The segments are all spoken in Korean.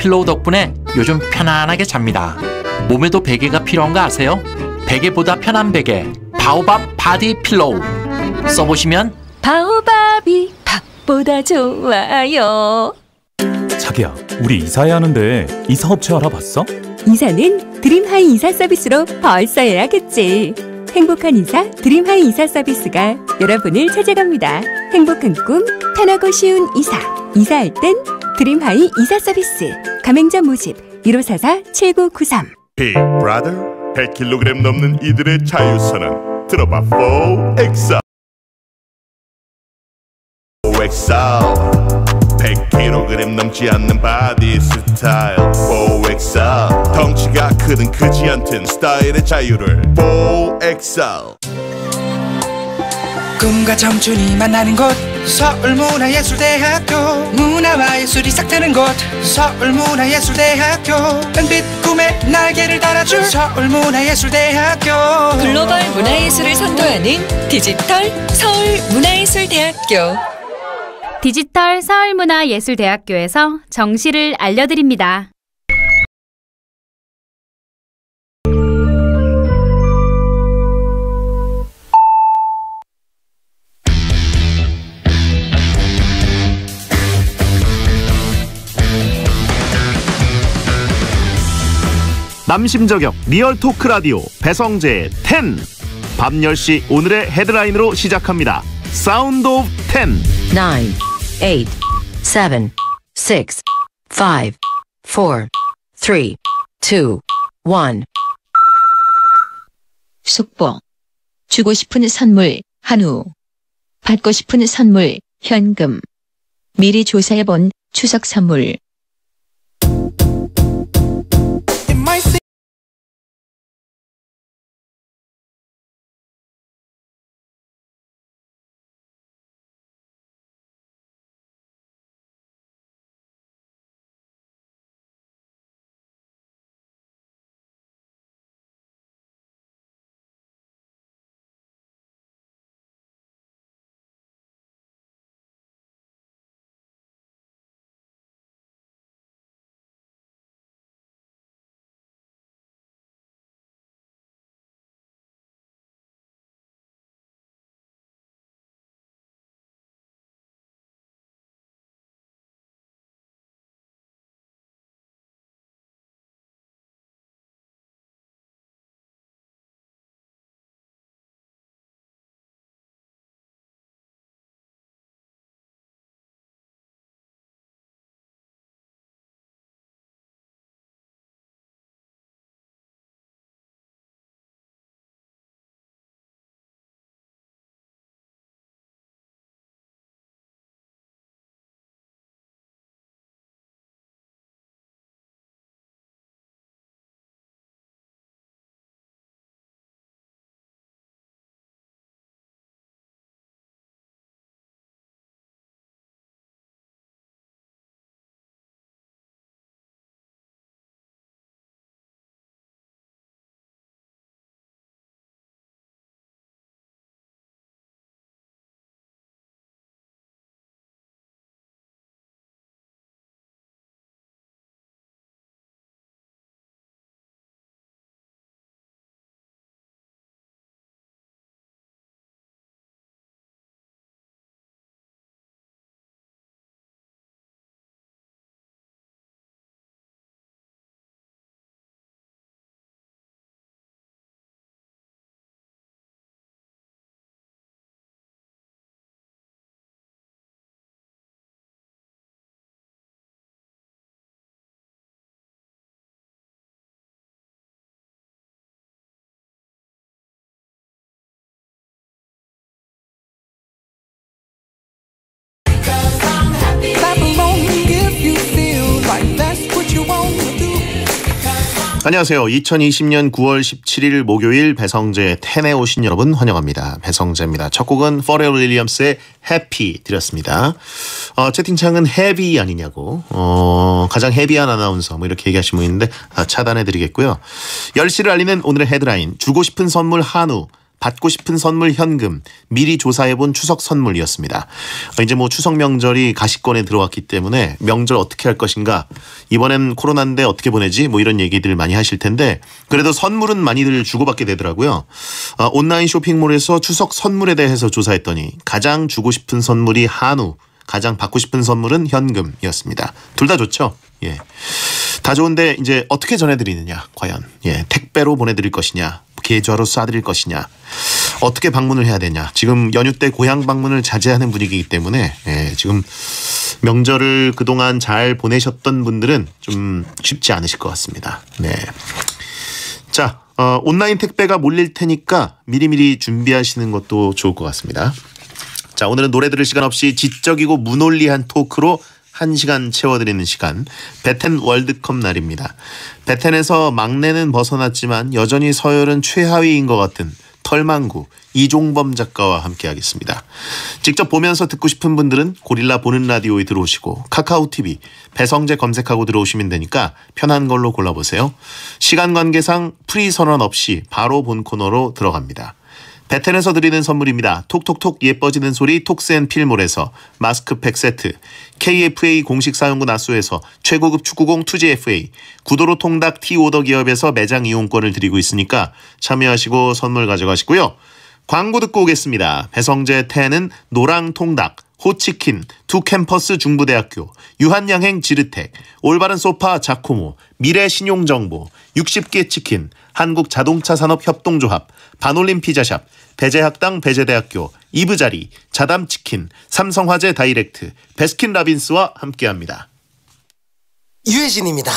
필로우 덕분에 요즘 편안하게 잡니다. 몸에도 베개가 필요한 거 아세요? 베개보다 편한 베개, 바오밥 바디 필로우. 써보시면 바오밥이 밥보다 좋아요. 자기야, 우리 이사해야 하는데 이사업체 알아봤어? 이사는 드림하이 이사 서비스로 벌써 예약했지. 행복한 이사 드림하이 이사 서비스가 여러분을 찾아갑니다. 행복한 꿈, 편하고 쉬운 이사. 이사할 땐 드림하이 이사 서비스. 가맹점 모집 1544-7993. Hey brother, 100kg 넘는 이들의 자유선언 들어봐. 4XL 100kg 넘지 않는 바디 스타일 4XL. 덩치가 크든 크지 않든 스타일의 자유를 4XL. 꿈과 청춘이 만나는 곳 서울문화예술대학교. 문화와 예술이 싹트는 곳 서울문화예술대학교. 은빛 꿈의 날개를 달아줄 서울문화예술대학교. 글로벌 문화예술을 선도하는 디지털 서울문화예술대학교. 디지털 서울문화예술대학교에서 정시를 알려드립니다. 남심저격 리얼 토크 라디오 배성재의 10. 밤 10시 오늘의 헤드라인으로 시작합니다. 사운드 오브 10. 9, 8, 7, 6, 5, 4, 3, 2, 1. 속보. 주고 싶은 선물 한우. 받고 싶은 선물 현금. 미리 조사해본 추석 선물. 안녕하세요. 2020년 9월 17일 목요일 배성재 10에 오신 여러분 환영합니다. 배성재입니다. 첫 곡은 퍼렐 윌리엄스의 해피 드렸습니다. 채팅창은 헤비 아니냐고 가장 헤비한 아나운서 뭐 이렇게 얘기하시는 분 있는데 차단해드리겠고요. 10시를 알리는 오늘의 헤드라인. 주고 싶은 선물 한우. 받고 싶은 선물 현금, 미리 조사해본 추석 선물이었습니다. 이제 뭐 추석 명절이 가시권에 들어왔기 때문에 명절 어떻게 할 것인가, 이번엔 코로나인데 어떻게 보내지, 뭐 이런 얘기들 많이 하실 텐데 그래도 선물은 많이들 주고받게 되더라고요. 온라인 쇼핑몰에서 추석 선물에 대해서 조사했더니 가장 주고 싶은 선물이 한우, 가장 받고 싶은 선물은 현금이었습니다. 둘 다 좋죠. 예. 다 좋은데 이제 어떻게 전해드리느냐, 과연. 예. 택배로 보내드릴 것이냐, 계좌로 쏴드릴 것이냐, 어떻게 방문을 해야 되냐. 지금 연휴 때 고향 방문을 자제하는 분위기이기 때문에 지금 명절을 그동안 잘 보내셨던 분들은 좀 쉽지 않으실 것 같습니다. 네. 자, 온라인 택배가 몰릴 테니까 미리미리 준비하시는 것도 좋을 것 같습니다. 자, 오늘은 노래 들을 시간 없이 지적이고 무논리한 토크로 1시간 채워드리는 시간, 베텐 월드컵 날입니다. 베텐에서 막내는 벗어났지만 여전히 서열은 최하위인 것 같은 털망구 이종범 작가와 함께하겠습니다. 직접 보면서 듣고 싶은 분들은 고릴라 보는 라디오에 들어오시고 카카오TV 배성재 검색하고 들어오시면 되니까 편한 걸로 골라보세요. 시간 관계상 프리 선언 없이 바로 본 코너로 들어갑니다. 베텐에서 드리는 선물입니다. 톡톡톡 예뻐지는 소리 톡스앤필몰에서 마스크팩 세트, KFA 공식 사용구 나수에서 최고급 축구공 투지FA, 구도로 통닭 티오더 기업에서 매장 이용권을 드리고 있으니까 참여하시고 선물 가져가시고요. 광고 듣고 오겠습니다. 배성재 텐은 노랑통닭, 호치킨, 투캠퍼스 중부대학교, 유한양행 지르텍, 올바른 소파 자코모, 미래신용정보, 60개 치킨, 한국자동차산업협동조합, 반올림 피자샵, 배재학당 배재대학교, 이브자리, 자담치킨, 삼성화재 다이렉트, 베스킨라빈스와 함께합니다. 유해진입니다.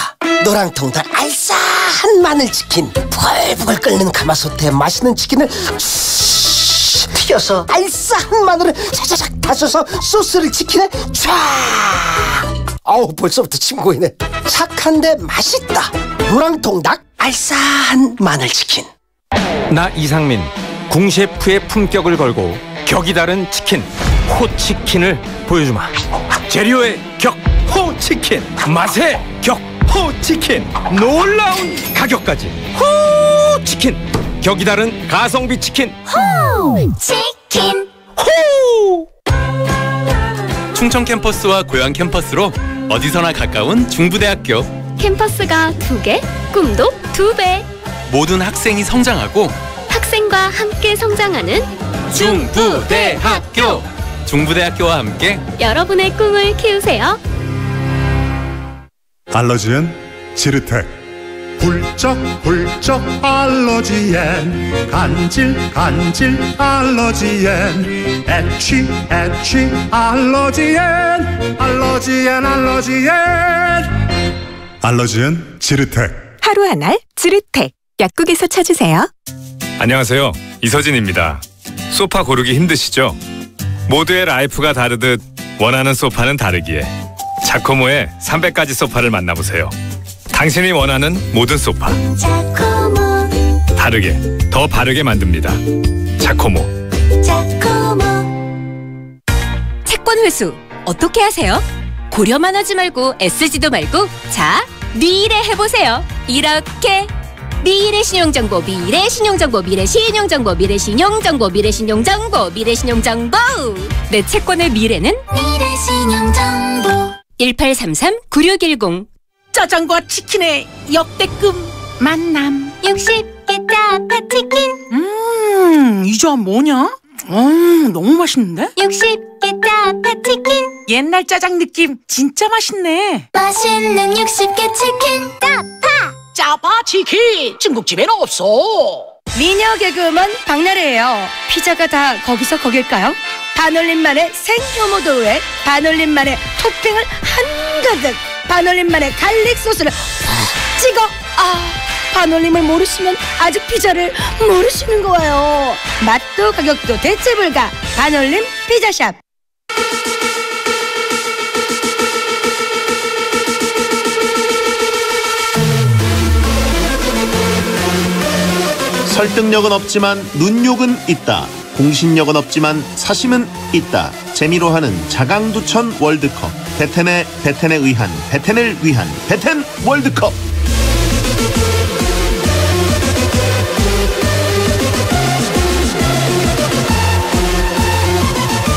노랑통닭 알싸한 마늘치킨, 부글부글 끓는 가마솥에 맛있는 치킨을 튀겨서 알싸한 마늘을 자자작 다져서 소스를 치킨에 쫙. 아우, 벌써부터 침 고이네. 착한데 맛있다. 노랑통닭 알싸한 마늘치킨. 나 이상민, 궁셰프의 품격을 걸고 격이 다른 치킨 호치킨을 보여주마. 재료의 격 호치킨, 맛의 격 호치킨, 놀라운 가격까지 호치킨. 격이 다른 가성비 치킨 호치킨. 호! 충청 캠퍼스와 고양 캠퍼스로 어디서나 가까운 중부대학교. 캠퍼스가 2개, 꿈도 2배. 모든 학생이 성장하고 학생과 함께 성장하는 중부대학교. 중부대학교와 함께 여러분의 꿈을 키우세요. 알러지엔 지르텍. 훌쩍훌쩍 알러지엔, 간질간질 알러지엔, 애취애취 알러지엔, 알러지엔 알러지엔 지르텍. 하루 한 알 지르텍. 약국에서 찾으세요. 안녕하세요, 이서진입니다. 소파 고르기 힘드시죠? 모두의 라이프가 다르듯 원하는 소파는 다르기에 자코모의 300가지 소파를 만나보세요. 당신이 원하는 모든 소파, 자코모. 다르게, 더 바르게 만듭니다. 자코모. 채권 회수 어떻게 하세요? 고려만 하지 말고 애쓰지도 말고 자, 미래 해보세요. 이렇게 미래신용정보, 미래신용정보, 미래신용정보, 미래신용정보, 미래신용정보, 미래신용정보. 내 채권의 미래는 미래신용정보. 1833-9610. 짜장과 치킨의 역대급 만남. 60개 짜파치킨. 이 조합 뭐냐? 너무 맛있는데? 60개 짜파치킨. 옛날 짜장 느낌 진짜 맛있네. 맛있는 60개 치킨. 짜파치킨. 중국집에는 없어. 미녀 개그우먼 박나래예요. 피자가 다 거기서 거길까요? 반올림만의 생효모도우에 반올림만의 토핑을 한가득, 반올림만의 갈릭 소스를 찍어. 반올림을 모르시면 아직 피자를 모르시는 거예요. 맛도 가격도 대체 불가. 반올림 피자샵. 설득력은 없지만 눈욕은 있다. 공신력은 없지만 사심은 있다. 재미로 하는 자강두천 월드컵. 베텐에 의한, 베텐을 위한 베텐 월드컵.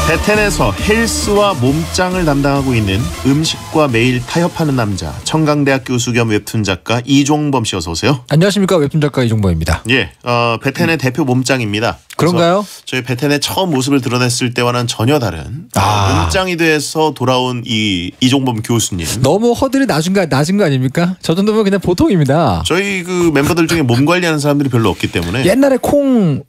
베텐에서 헬스와 몸짱을 담당하고 있는 음식과 매일 타협하는 남자, 청강대학 교수 겸 웹툰 작가 이종범 씨 어서 오세요. 안녕하십니까, 웹툰 작가 이종범입니다. 예, 베텐의 대표 몸짱입니다. 그런가요? 저희 베텐의 처음 모습을 드러냈을 때와는 전혀 다른 몸짱이 돼서 돌아온 이종범 교수님. 너무 허들이 낮은 거 아닙니까? 저 정도면 그냥 보통입니다. 저희 그 멤버들 중에 몸 관리하는 사람들이 별로 없기 때문에. 옛날에 콩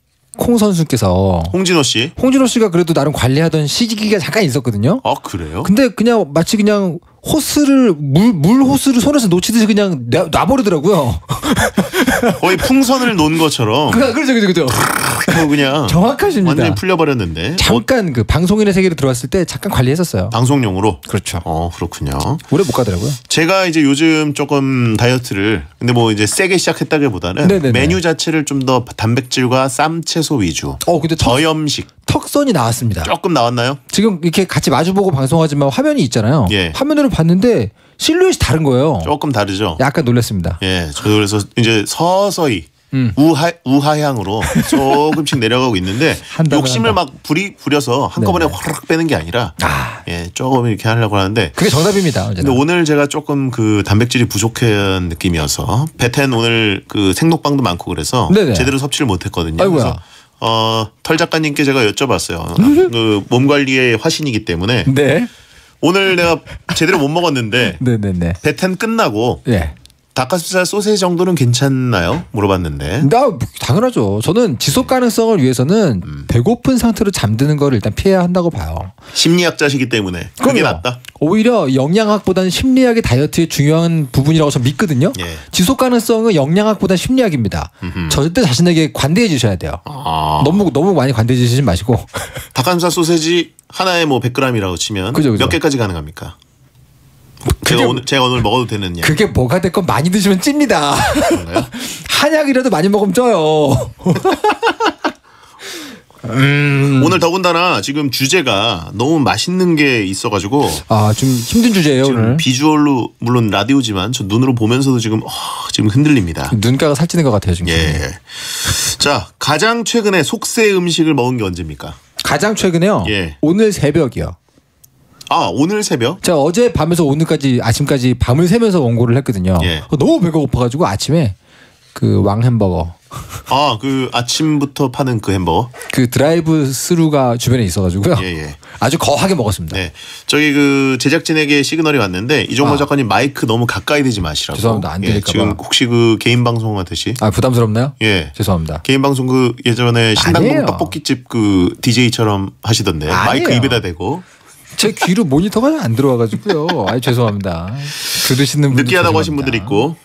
선수께서 홍진호 씨가 그래도 나름 관리하던 시기가 잠깐 있었거든요. 아 그래요? 근데 그냥 마치 그냥 호스를 물 호스를 손에서 놓치듯이 그냥 놔버리더라고요. 거의 풍선을 놓은 것처럼. 그렇죠. 그냥 정확하십니다. 완전히 풀려버렸는데. 잠깐 그 방송인의 세계로 들어왔을 때 잠깐 관리했었어요. 방송용으로. 그렇죠. 그렇군요. 오래 못 가더라고요. 제가 이제 요즘 조금 다이어트를 근데 뭐 이제 세게 시작했다기보다는 네네네. 메뉴 자체를 좀 더 단백질과 쌈채소 위주. 근데 저염식. 턱선이 나왔습니다. 조금 나왔나요? 지금 이렇게 같이 마주보고 방송하지만 화면이 있잖아요. 예. 화면으로 봤는데 실루엣이 다른 거예요. 조금 다르죠. 약간 놀랐습니다. 예, 저도 그래서 이제 서서히 우하향으로 조금씩 내려가고 있는데 욕심을 막 부려서 한꺼번에 화르륵 빼는 게 아니라 예, 조금 이렇게 하려고 하는데 그게 정답입니다. 근데 오늘 제가 조금 그 단백질이 부족한 느낌이어서 베텐 오늘 그 생록방도 많고 그래서 네네. 제대로 섭취를 못했거든요. 아이고야. 그래서 털 작가님께 제가 여쭤봤어요. 그 몸 관리의 화신이기 때문에 네. 오늘 내가 제대로 못 먹었는데 네네네. 베텐 끝나고 예. 닭가슴살 소세지 정도는 괜찮나요? 물어봤는데. 당연하죠. 저는 지속 가능성을 위해서는 배고픈 상태로 잠드는 걸 일단 피해야 한다고 봐요. 심리학자시기 때문에 그게 낫다. 오히려 영양학보다는 심리학이 다이어트의 중요한 부분이라고 저는 믿거든요. 예. 지속 가능성은 영양학보다는 심리학입니다. 절대 자신에게 관대해 주셔야 돼요. 너무 많이 관대해 주시지 마시고. 닭가슴살 소세지 하나에 뭐 100g이라고 치면 그죠. 몇 개까지 가능합니까? 제가 오늘 먹어도 되는 양. 그게 뭐가 됐건 많이 드시면 찝니다. 그런가요? 한약이라도 많이 먹으면 쪄요. 오늘 더군다나 지금 주제가 너무 맛있는 게 있어가지고 좀 힘든 주제예요. 지금 오늘 비주얼로 물론 라디오지만 저 눈으로 보면서도 지금 흔들립니다. 눈가가 살찌는 것 같아요 지금. 예. 자, 가장 최근에 속세 음식을 먹은 게 언제입니까? 가장 최근에요? 예. 오늘 새벽이요. 오늘 새벽? 제가 어제 밤에서 오늘까지 아침까지 밤을 새면서 원고를 했거든요. 예. 너무 배가 고파가지고 아침에 그 왕 햄버거. 그 아침부터 파는 그 햄버거? 그 드라이브 스루가 주변에 있어가지고요. 예. 아주 거하게 먹었습니다. 네. 저기 그 제작진에게 시그널이 왔는데 이종범 작가님 마이크 너무 가까이 대지 마시라고. 죄송합니다. 안 들릴까 봐. 지금 혹시 그 개인 방송 하듯이. 부담스럽나요? 예. 죄송합니다. 개인 방송 그 예전에 신당동 떡볶이집 그 DJ처럼 하시던데 마이크 입에다 대고. 제 귀로 모니터가 안 들어와가지고요. 죄송합니다. 들으시는 분들 느끼하다고 하신 분들 있고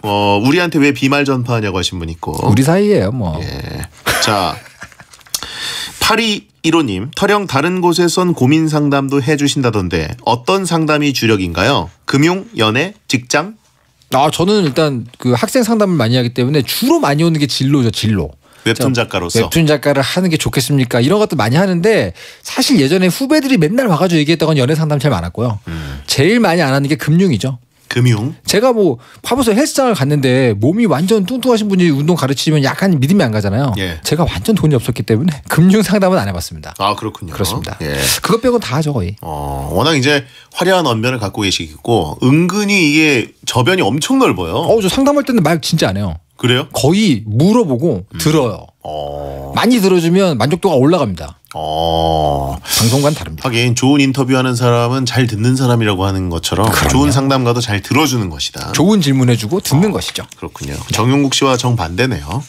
우리한테 왜 비말 전파하냐고 하신 분 있고. 우리 사이예요 뭐. 예. 자 8215님 터령 다른 곳에선 고민 상담도 해주신다던데 어떤 상담이 주력인가요? 금융, 연애, 직장? 저는 일단 그 학생 상담을 많이 하기 때문에 주로 많이 오는 게 진로죠. 진로. 웹툰 작가로서. 웹툰 작가를 하는 게 좋겠습니까? 이런 것도 많이 하는데 사실 예전에 후배들이 맨날 와가지고 얘기했던 건 연애 상담 제일 많았고요. 제일 많이 안 하는 게 금융이죠. 금융? 제가 뭐 파보서 헬스장을 갔는데 몸이 완전 뚱뚱하신 분이 운동 가르치면 약간 믿음이 안 가잖아요. 예. 제가 완전 돈이 없었기 때문에 금융 상담은 안 해봤습니다. 그렇군요. 그렇습니다. 예. 그것 빼고는 다 하죠 거의. 워낙 이제 화려한 언변을 갖고 계시고 은근히 이게 저변이 엄청 넓어요. 저 상담할 때는 말 진짜 안 해요. 그래요? 거의 물어보고 들어요. 많이 들어주면 만족도가 올라갑니다. 방송과는 다릅니다. 하긴 좋은 인터뷰하는 사람은 잘 듣는 사람이라고 하는 것처럼 좋은 상담가도 잘 들어주는 것이다. 좋은 질문해주고 듣는 것이죠. 그렇군요. 정용국 씨와 정반대네요.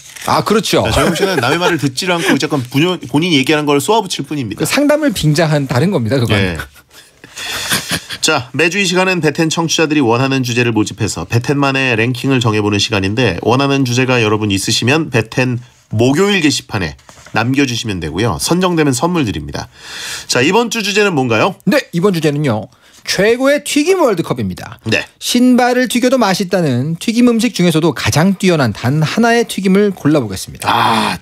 그렇죠. 정용국 씨는 남의 말을 듣지 않고 잠깐 본인이 얘기하는 걸 쏘아붙일 뿐입니다. 그 상담을 빙자한 다른 겁니다. 그건. 예. 자, 매주 이 시간은 베텐 청취자들이 원하는 주제를 모집해서 베텐만의 랭킹을 정해보는 시간인데 원하는 주제가 여러분 있으시면 베텐 목요일 게시판에 남겨주시면 되고요. 선정되면 선물 드립니다. 자, 이번 주 주제는 뭔가요? 네, 이번 주제는요. 최고의 튀김 월드컵입니다. 네. 신발을 튀겨도 맛있다는 튀김 음식 중에서도 가장 뛰어난 단 하나의 튀김을 골라보겠습니다.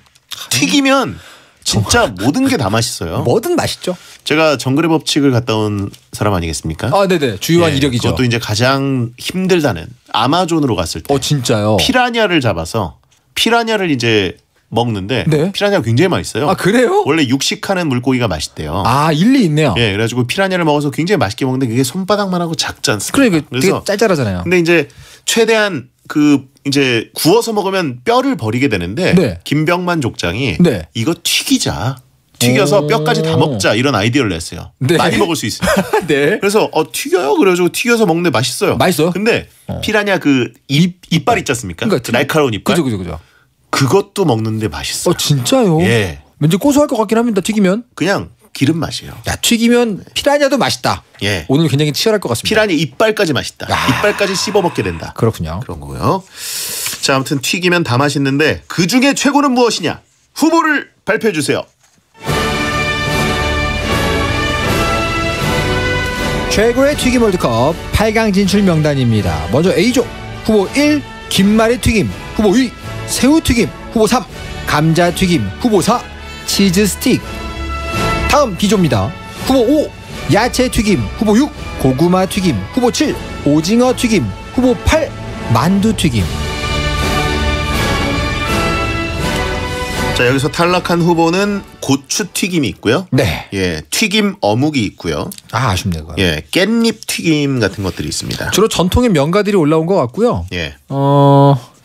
튀기면 진짜 모든 게 다 맛있어요. 뭐든 맛있죠. 제가 정글의 법칙을 갔다 온 사람 아니겠습니까? 네네. 주요한 이력이죠. 그것도 이제 가장 힘들다는 아마존으로 갔을 때. 진짜요? 피라냐를 잡아서 피라냐를 이제 먹는데 네. 피라냐가 굉장히 맛있어요. 아 그래요? 원래 육식하는 물고기가 맛있대요. 아 일리 있네요. 예, 그래가지고 피라냐를 먹어서 굉장히 맛있게 먹는데 그게 손바닥만 하고 작지 않습니까? 그래, 되게 짤짤하잖아요. 근데 이제 최대한 이제 구워서 먹으면 뼈를 버리게 되는데 네. 김병만 족장이 네. 이거 튀기자. 튀겨서 뼈까지 다 먹자 이런 아이디어를 냈어요. 네. 많이 먹을 수 있으니까. 네. 그래서 튀겨요. 그래가지고 튀겨서 먹는데 맛있어요. 맛있어요? 근데 피라냐 이빨 있지 않습니까? 그러니까 날카로운 이빨. 그죠. 그것도 먹는데 맛있어요. 진짜요? 예. 왠지 고소할 것 같긴 합니다. 튀기면. 그냥 기름 맛이에요. 야 튀기면 피라냐도 맛있다. 예. 오늘 굉장히 치열할 것 같습니다. 피라냐 이빨까지 맛있다. 이빨까지 씹어 먹게 된다. 그렇군요. 그런 거고요. 자, 아무튼 튀기면 다 맛있는데 그 중에 최고는 무엇이냐? 후보를 발표해 주세요. 최고의 튀김 월드컵 8강 진출 명단입니다. 먼저 A조 후보 1 김말이 튀김, 후보 2 새우 튀김, 후보 3 감자 튀김, 후보 4 치즈 스틱. 다음 B조입니다. 후보 5 야채 튀김, 후보 6 고구마 튀김, 후보 7 오징어 튀김, 후보 8 만두 튀김. 자, 여기서 탈락한 후보는 고추 튀김이 있고요. 네. 예, 튀김 어묵이 있고요. 아쉽네요. 그거. 예, 깻잎 튀김 같은 것들이 있습니다. 주로 전통의 명가들이 올라온 것 같고요. 예.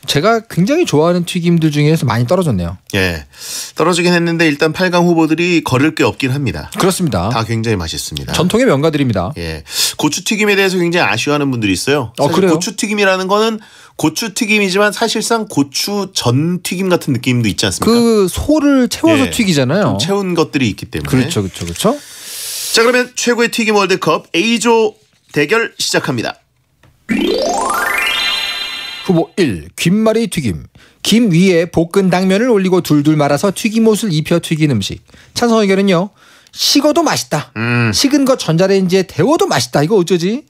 제가 굉장히 좋아하는 튀김들 중에서 많이 떨어졌네요. 예. 떨어지긴 했는데 일단 8강 후보들이 거를 게 없긴 합니다. 그렇습니다. 다 굉장히 맛있습니다. 전통의 명가들입니다. 예. 고추튀김에 대해서 굉장히 아쉬워하는 분들이 있어요. 사실 그래요? 고추튀김이라는 거는 고추튀김이지만 사실상 고추 전 튀김 같은 느낌도 있지 않습니까? 그 소를 채워서 예. 튀기잖아요. 좀 채운 것들이 있기 때문에. 그렇죠. 자, 그러면 최고의 튀김 월드컵 A조 대결 시작합니다. 후보 1 김말이 튀김. 김 위에 볶은 당면을 올리고 둘둘 말아서 튀김옷을 입혀 튀긴 음식. 찬성 의견은요. 식어도 맛있다. 식은 거 전자레인지에 데워도 맛있다. 이거 어쩌지?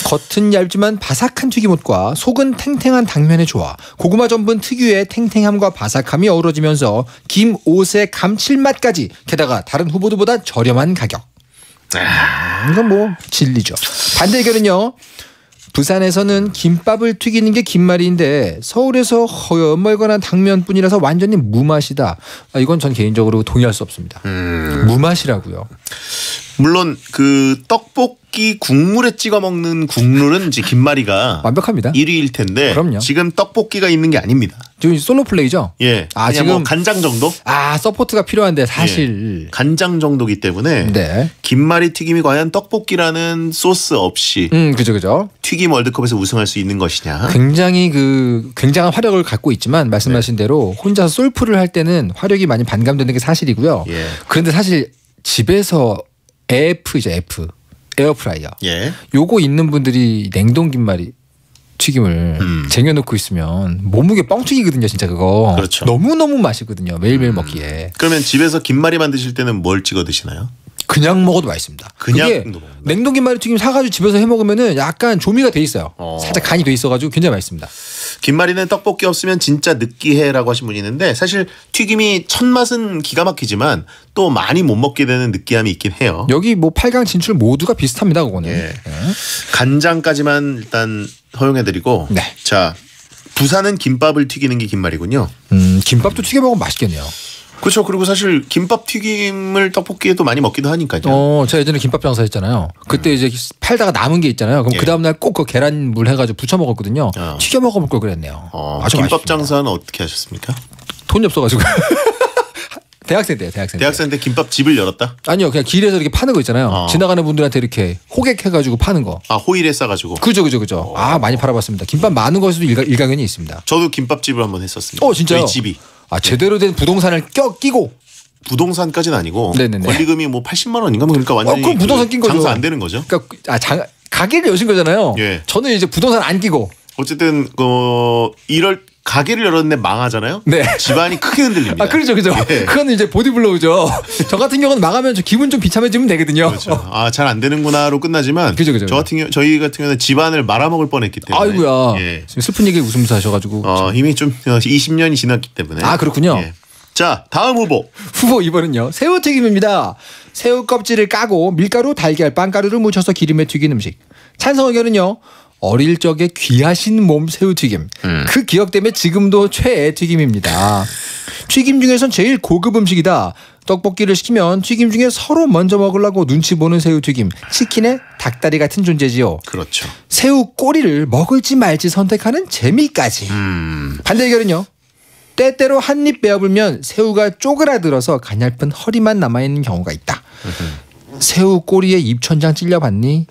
겉은 얇지만 바삭한 튀김옷과 속은 탱탱한 당면의 조화. 고구마 전분 특유의 탱탱함과 바삭함이 어우러지면서 김 옷의 감칠맛까지. 게다가 다른 후보들보다 저렴한 가격. 이건 뭐 진리죠. 반대 의견은요. 부산에서는 김밥을 튀기는 게 김말이인데 서울에서 허여멀건한 당면뿐이라서 완전히 무맛이다. 이건 전 개인적으로 동의할 수 없습니다. 무맛이라고요. 물론 그 떡볶이 국물에 찍어 먹는 국물은 이제 김말이가 완벽합니다. 1위일 텐데 그럼요. 지금 떡볶이가 있는 게 아닙니다. 지금 솔로 플레이죠? 예. 그냥 지금 뭐 간장 정도? 서포트가 필요한데 사실 간장 정도기 때문에 네. 김말이 튀김이 과연 떡볶이라는 소스 없이 그죠. 튀김 월드컵에서 우승할 수 있는 것이냐? 굉장히 굉장한 화력을 갖고 있지만 말씀하신 대로 혼자서 솔프를 할 때는 화력이 많이 반감되는 게 사실이고요. 예. 그런데 사실 집에서 F이죠, F. 에어프라이어. 예. 요거 있는 분들이 냉동 김말이 튀김을 쟁여놓고 있으면 몸무게 뻥튀기거든요, 진짜 그거. 그렇죠. 너무너무 맛있거든요, 매일매일 먹기에. 그러면 집에서 김말이 만드실 때는 뭘 찍어 드시나요? 그냥 먹어도 맛있습니다. 그게 냉동 김말이 튀김 사가지고 집에서 해 먹으면은 약간 조미가 돼 있어요. 살짝 간이 돼 있어가지고 굉장히 맛있습니다. 김말이는 떡볶이 없으면 진짜 느끼해라고 하신 분이 있는데 사실 튀김이 첫 맛은 기가 막히지만 또 많이 못 먹게 되는 느끼함이 있긴 해요. 여기 뭐 8강 진출 모두가 비슷합니다, 그거는. 예. 간장까지만 일단 허용해드리고. 네. 자, 부산은 김밥을 튀기는 게 김말이군요. 김밥도 튀겨 먹으면 맛있겠네요. 그렇죠. 그리고 사실 김밥 튀김을 떡볶이에도 많이 먹기도 하니까요. 제가 예전에 김밥 장사 했잖아요. 그때 이제 팔다가 남은 게 있잖아요. 그럼 그 다음날 꼭 그 계란물 해가지고 부쳐 먹었거든요. 튀겨 먹어볼 걸 그랬네요. 아주 김밥 맛있습니다. 장사는 어떻게 하셨습니까? 돈이 없어가지고. 대학생 때요. 대학생 때 김밥 집을 열었다? 아니요. 그냥 길에서 이렇게 파는 거 있잖아요. 지나가는 분들한테 이렇게 호객해가지고 파는 거. 호일에 싸가지고. 그죠. 많이 팔아봤습니다. 김밥 많은 것에도 일가견이 있습니다. 저도 김밥집을 한번 했었습니다. 진짜요? 저희 집이. 제대로 된 부동산을 끼고. 부동산까지는 아니고 네네네. 권리금이 뭐 80만 원인가 그러니까 완전히 그럼 부동산 낀 거죠. 장사 안 되는 거죠. 그러니까 가게를 여신 거잖아요. 예. 저는 이제 부동산 안 끼고. 어쨌든 가게를 열었는데 망하잖아요. 네. 집안이 크게 흔들립니다. 그렇죠. 예. 그거는 이제 보디블로우죠. 저 같은 경우는 망하면 기분 좀 비참해지면 되거든요. 그렇죠. 잘 안 되는구나로 끝나지만. 그죠. 저희 같은 경우는 집안을 말아먹을 뻔했기 때문에. 아이고야. 예. 슬픈 얘기 웃으면서 하셔가지고. 이미 좀 20년이 지났기 때문에. 그렇군요. 예. 자, 다음 후보 2번은요. 새우튀김입니다. 새우 껍질을 까고 밀가루, 달걀, 빵가루를 묻혀서 기름에 튀긴 음식. 찬성 의견은요. 어릴 적에 귀하신 몸 새우튀김. 그 기억 때문에 지금도 최애 튀김입니다. 튀김 중에선 제일 고급 음식이다. 떡볶이를 시키면 튀김 중에 서로 먼저 먹으려고 눈치 보는 새우튀김. 치킨의 닭다리 같은 존재지요. 그렇죠. 새우 꼬리를 먹을지 말지 선택하는 재미까지. 반대 의견은요. 때때로 한 입 베어불면 새우가 쪼그라들어서 가냘픈 허리만 남아있는 경우가 있다. 새우 꼬리에 입천장 찔려봤니?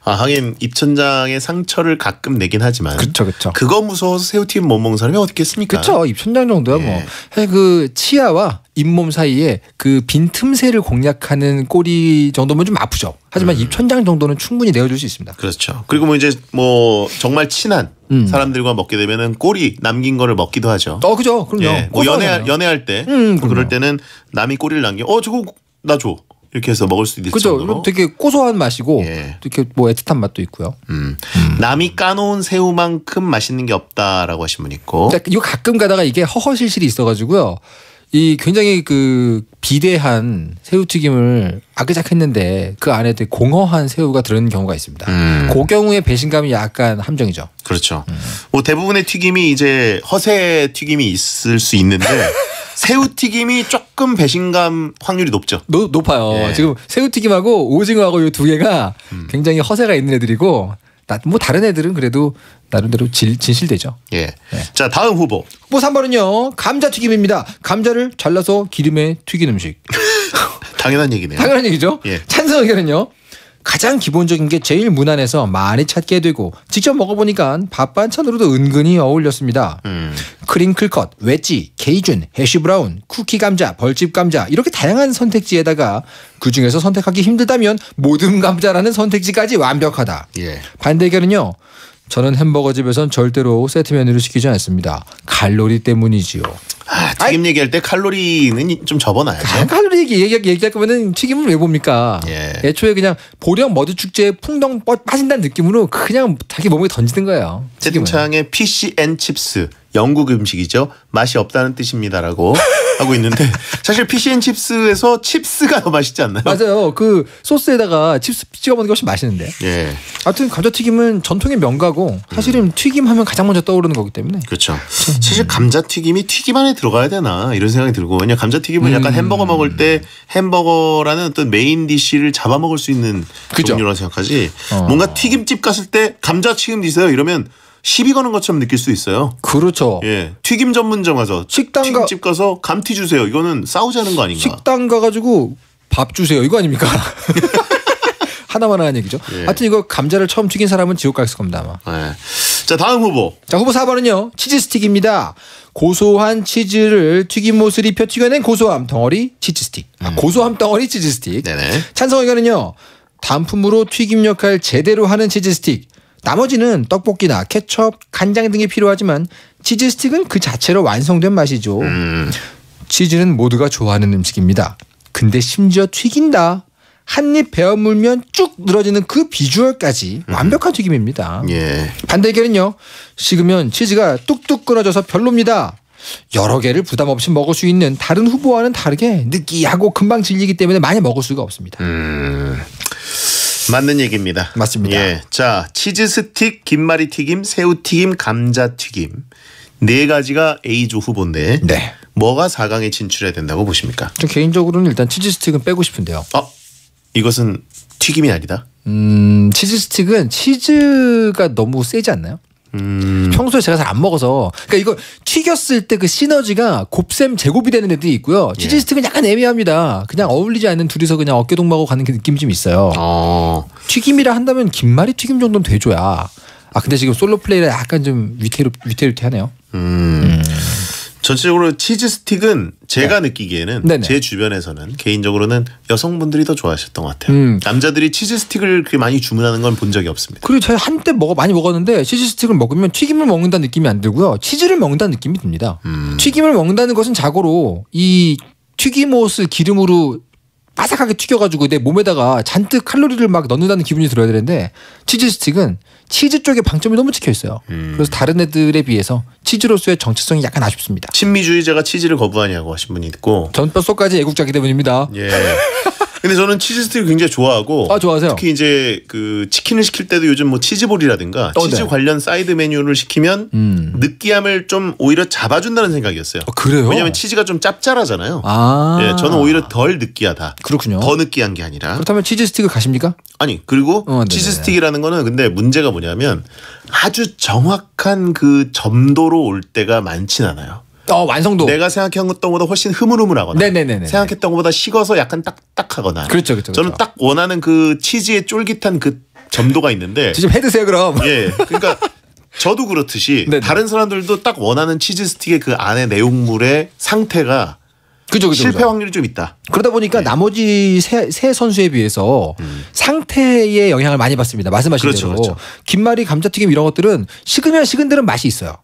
하긴 입천장에 상처를 가끔 내긴 하지만 그쵸. 그거 무서워서 새우튀김 못 먹는 사람이 어디 있겠습니까? 그렇죠. 입천장 정도야 뭐. 그 치아와 잇몸 사이에 그 빈 틈새를 공략하는 꼬리 정도면 좀 아프죠. 하지만 입천장 정도는 충분히 내어줄 수 있습니다. 그렇죠. 그리고 뭐 이제 뭐 정말 친한 사람들과 먹게 되면은 꼬리 남긴 거를 먹기도 하죠. 그죠. 그럼요. 예, 뭐 연애할 때 그럴 때는 남이 꼬리를 남겨 저거 나 줘. 이렇게 해서 먹을 수도 있을 정도로. 되게 고소한 맛이고 이렇게 뭐 애틋한 맛도 있고요. 남이 까놓은 새우만큼 맛있는 게 없다라고 하신 분 있고. 이거 가끔 가다가 이게 허허실실이 있어가지고요. 이 굉장히 그 비대한 새우튀김을 아그작했는데 그 안에 되게 공허한 새우가 들어있는 경우가 있습니다. 그 경우에 배신감이 약간 함정이죠. 그렇죠. 뭐 대부분의 튀김이 이제 허세 튀김이 있을 수 있는데 새우튀김이 조금 배신감 확률이 높죠. 높아요. 예. 지금 새우튀김하고 오징어하고 이 두 개가 굉장히 허세가 있는 애들이고 뭐 다른 애들은 그래도 나름대로 진실되죠. 예. 자 다음 후보. 후보 3번은요. 감자튀김입니다. 감자를 잘라서 기름에 튀긴 음식. 당연한 얘기네요. 당연한 얘기죠. 예. 찬성 의견은요. 가장 기본적인 게 제일 무난해서 많이 찾게 되고 직접 먹어보니까 밥 반찬으로도 은근히 어울렸습니다. 크링클컷, 웨지, 케이준, 해쉬브라운, 쿠키 감자, 벌집 감자 이렇게 다양한 선택지에다가 그중에서 선택하기 힘들다면 모듬 감자라는 선택지까지 완벽하다. 예. 반대 의견은요. 저는 햄버거집에선 절대로 세트 메뉴를 시키지 않습니다. 칼로리 때문이지요. 튀김 얘기할 때 칼로리는 좀 접어놔야죠. 칼로리 얘기할 거면은 튀김을 왜 봅니까? 애초에 그냥 보령 머드축제에 풍덩 빠진다는 느낌으로 그냥 자기 몸에 던지는 거예요. 채팅창에 피쉬앤칩스 영국 음식이죠. 맛이 없다는 뜻입니다라고 하고 있는데 사실 피쉬앤칩스에서 칩스가 더 맛있지 않나요? 맞아요. 그 소스에다가 칩스 찍어 먹는 게 훨씬 맛있는데. 예. 하여튼 감자튀김은 전통의 명가고 사실은 튀김하면 가장 먼저 떠오르는 거기 때문에. 그렇죠. 사실 감자튀김이 튀김 안에 들어가야 되나 이런 생각이 들고 왜냐 감자튀김은 약간 햄버거 먹을 때 햄버거라는 어떤 메인 디쉬를 잡아먹을 수 있는 종류라고 생각하지. 뭔가 튀김집 갔을 때 감자튀김 드세요 이러면 시비 거는 것처럼 느낄 수 있어요. 그렇죠. 예, 튀김 전문점 가서 튀김집 가서 감튀 주세요. 이거는 싸우자는 거 아닌가? 식당 가가지고 밥 주세요. 이거 아닙니까? 하나만 하는 얘기죠. 예. 하여튼 이거 감자를 처음 튀긴 사람은 지옥 갔을 겁니다 아마. 예. 자 다음 후보. 자 후보 4번은요. 치즈 스틱입니다. 고소한 치즈를 튀김옷을 입혀 튀겨낸 고소함 덩어리 치즈 스틱. 고소함 덩어리 치즈 스틱. 네네. 찬성 의견은요. 단품으로 튀김 역할 제대로 하는 치즈 스틱. 나머지는 떡볶이나 케첩, 간장 등이 필요하지만 치즈 스틱은 그 자체로 완성된 맛이죠. 치즈는 모두가 좋아하는 음식입니다. 근데 심지어 튀긴다. 한 입 베어 물면 쭉 늘어지는 그 비주얼까지 완벽한 튀김입니다. 예. 반대 의견은요. 식으면 치즈가 뚝뚝 끊어져서 별로입니다. 여러 개를 부담 없이 먹을 수 있는 다른 후보와는 다르게 느끼하고 금방 질리기 때문에 많이 먹을 수가 없습니다. 맞는 얘기입니다. 맞습니다. 예. 자, 치즈 스틱, 김말이 튀김, 새우 튀김, 감자 튀김. 네 가지가 A조 후보인데 뭐가 4강에 진출해야 된다고 보십니까? 저 개인적으로는 일단 치즈 스틱은 빼고 싶은데요. 이것은 튀김이 아니다? 치즈 스틱은 치즈가 너무 세지 않나요? 평소에 제가 잘 안 먹어서 그러니까 이거 튀겼을 때 그 시너지가 곱셈 제곱이 되는 애들이 있고요. 치즈 스틱은 약간 애매합니다. 그냥 어울리지 않는 둘이서 그냥 어깨동무하고 가는 그 느낌이 좀 있어요. 튀김이라 한다면 김말이 튀김 정도는 돼줘야. 근데 지금 솔로 플레이라 약간 좀 위태위태하네요. 전체적으로 치즈 스틱은 제가 느끼기에는 제 주변에서는 개인적으로는 여성분들이 더 좋아하셨던 것 같아요. 남자들이 치즈 스틱을 그렇게 많이 주문하는 건 본 적이 없습니다. 그리고 제가 한때 많이 먹었는데 치즈 스틱을 먹으면 튀김을 먹는다는 느낌이 안 들고요. 치즈를 먹는다는 느낌이 듭니다. 튀김을 먹는다는 것은 자고로 이 튀김옷을 기름으로 바삭하게 튀겨가지고 내 몸에다가 잔뜩 칼로리를 막 넣는다는 기분이 들어야 되는데 치즈 스틱은 치즈 쪽에 방점이 너무 찍혀 있어요. 그래서 다른 애들에 비해서 치즈로서의 정체성이 약간 아쉽습니다. 친미주의자가 치즈를 거부하냐고 하신 분이 있고 전 뼛속까지 애국자이기 때문입니다. 예. 근데 저는 치즈 스틱을 굉장히 좋아하고. 아, 좋아하세요? 특히 이제 그 치킨을 시킬 때도 요즘 뭐 치즈볼이라든가 치즈 네. 관련 사이드 메뉴를 시키면 느끼함을 좀 오히려 잡아준다는 생각이었어요. 그래요? 왜냐하면 치즈가 좀 짭짤하잖아요. 아. 예, 저는 오히려 덜 느끼하다. 그렇군요. 더 느끼한 게 아니라. 그렇다면 치즈 스틱을 가십니까? 아니 그리고 치즈 스틱이라는 거는 근데 문제가 뭐냐면 아주 정확한 그 점도로 올 때가 많진 않아요. 완성도. 내가 생각했던 것보다 훨씬 흐물흐물하거나 네네네네. 생각했던 것보다 식어서 약간 딱딱하거나. 그렇죠. 저는 딱 원하는 그 치즈의 쫄깃한 그 점도가 있는데. 좀 해드세요 그럼. 예, 그러니까 저도 그렇듯이 다른 사람들도 딱 원하는 치즈 스틱의 그 안에 내용물의 상태가 그죠. 실패 확률이 좀 있다. 그러다 보니까 나머지 세 선수에 비해서 상태에 영향을 많이 받습니다. 말씀하신 그렇죠, 대로. 그렇죠. 김말이, 감자튀김 이런 것들은 식으면 식은 대로 맛이 있어요.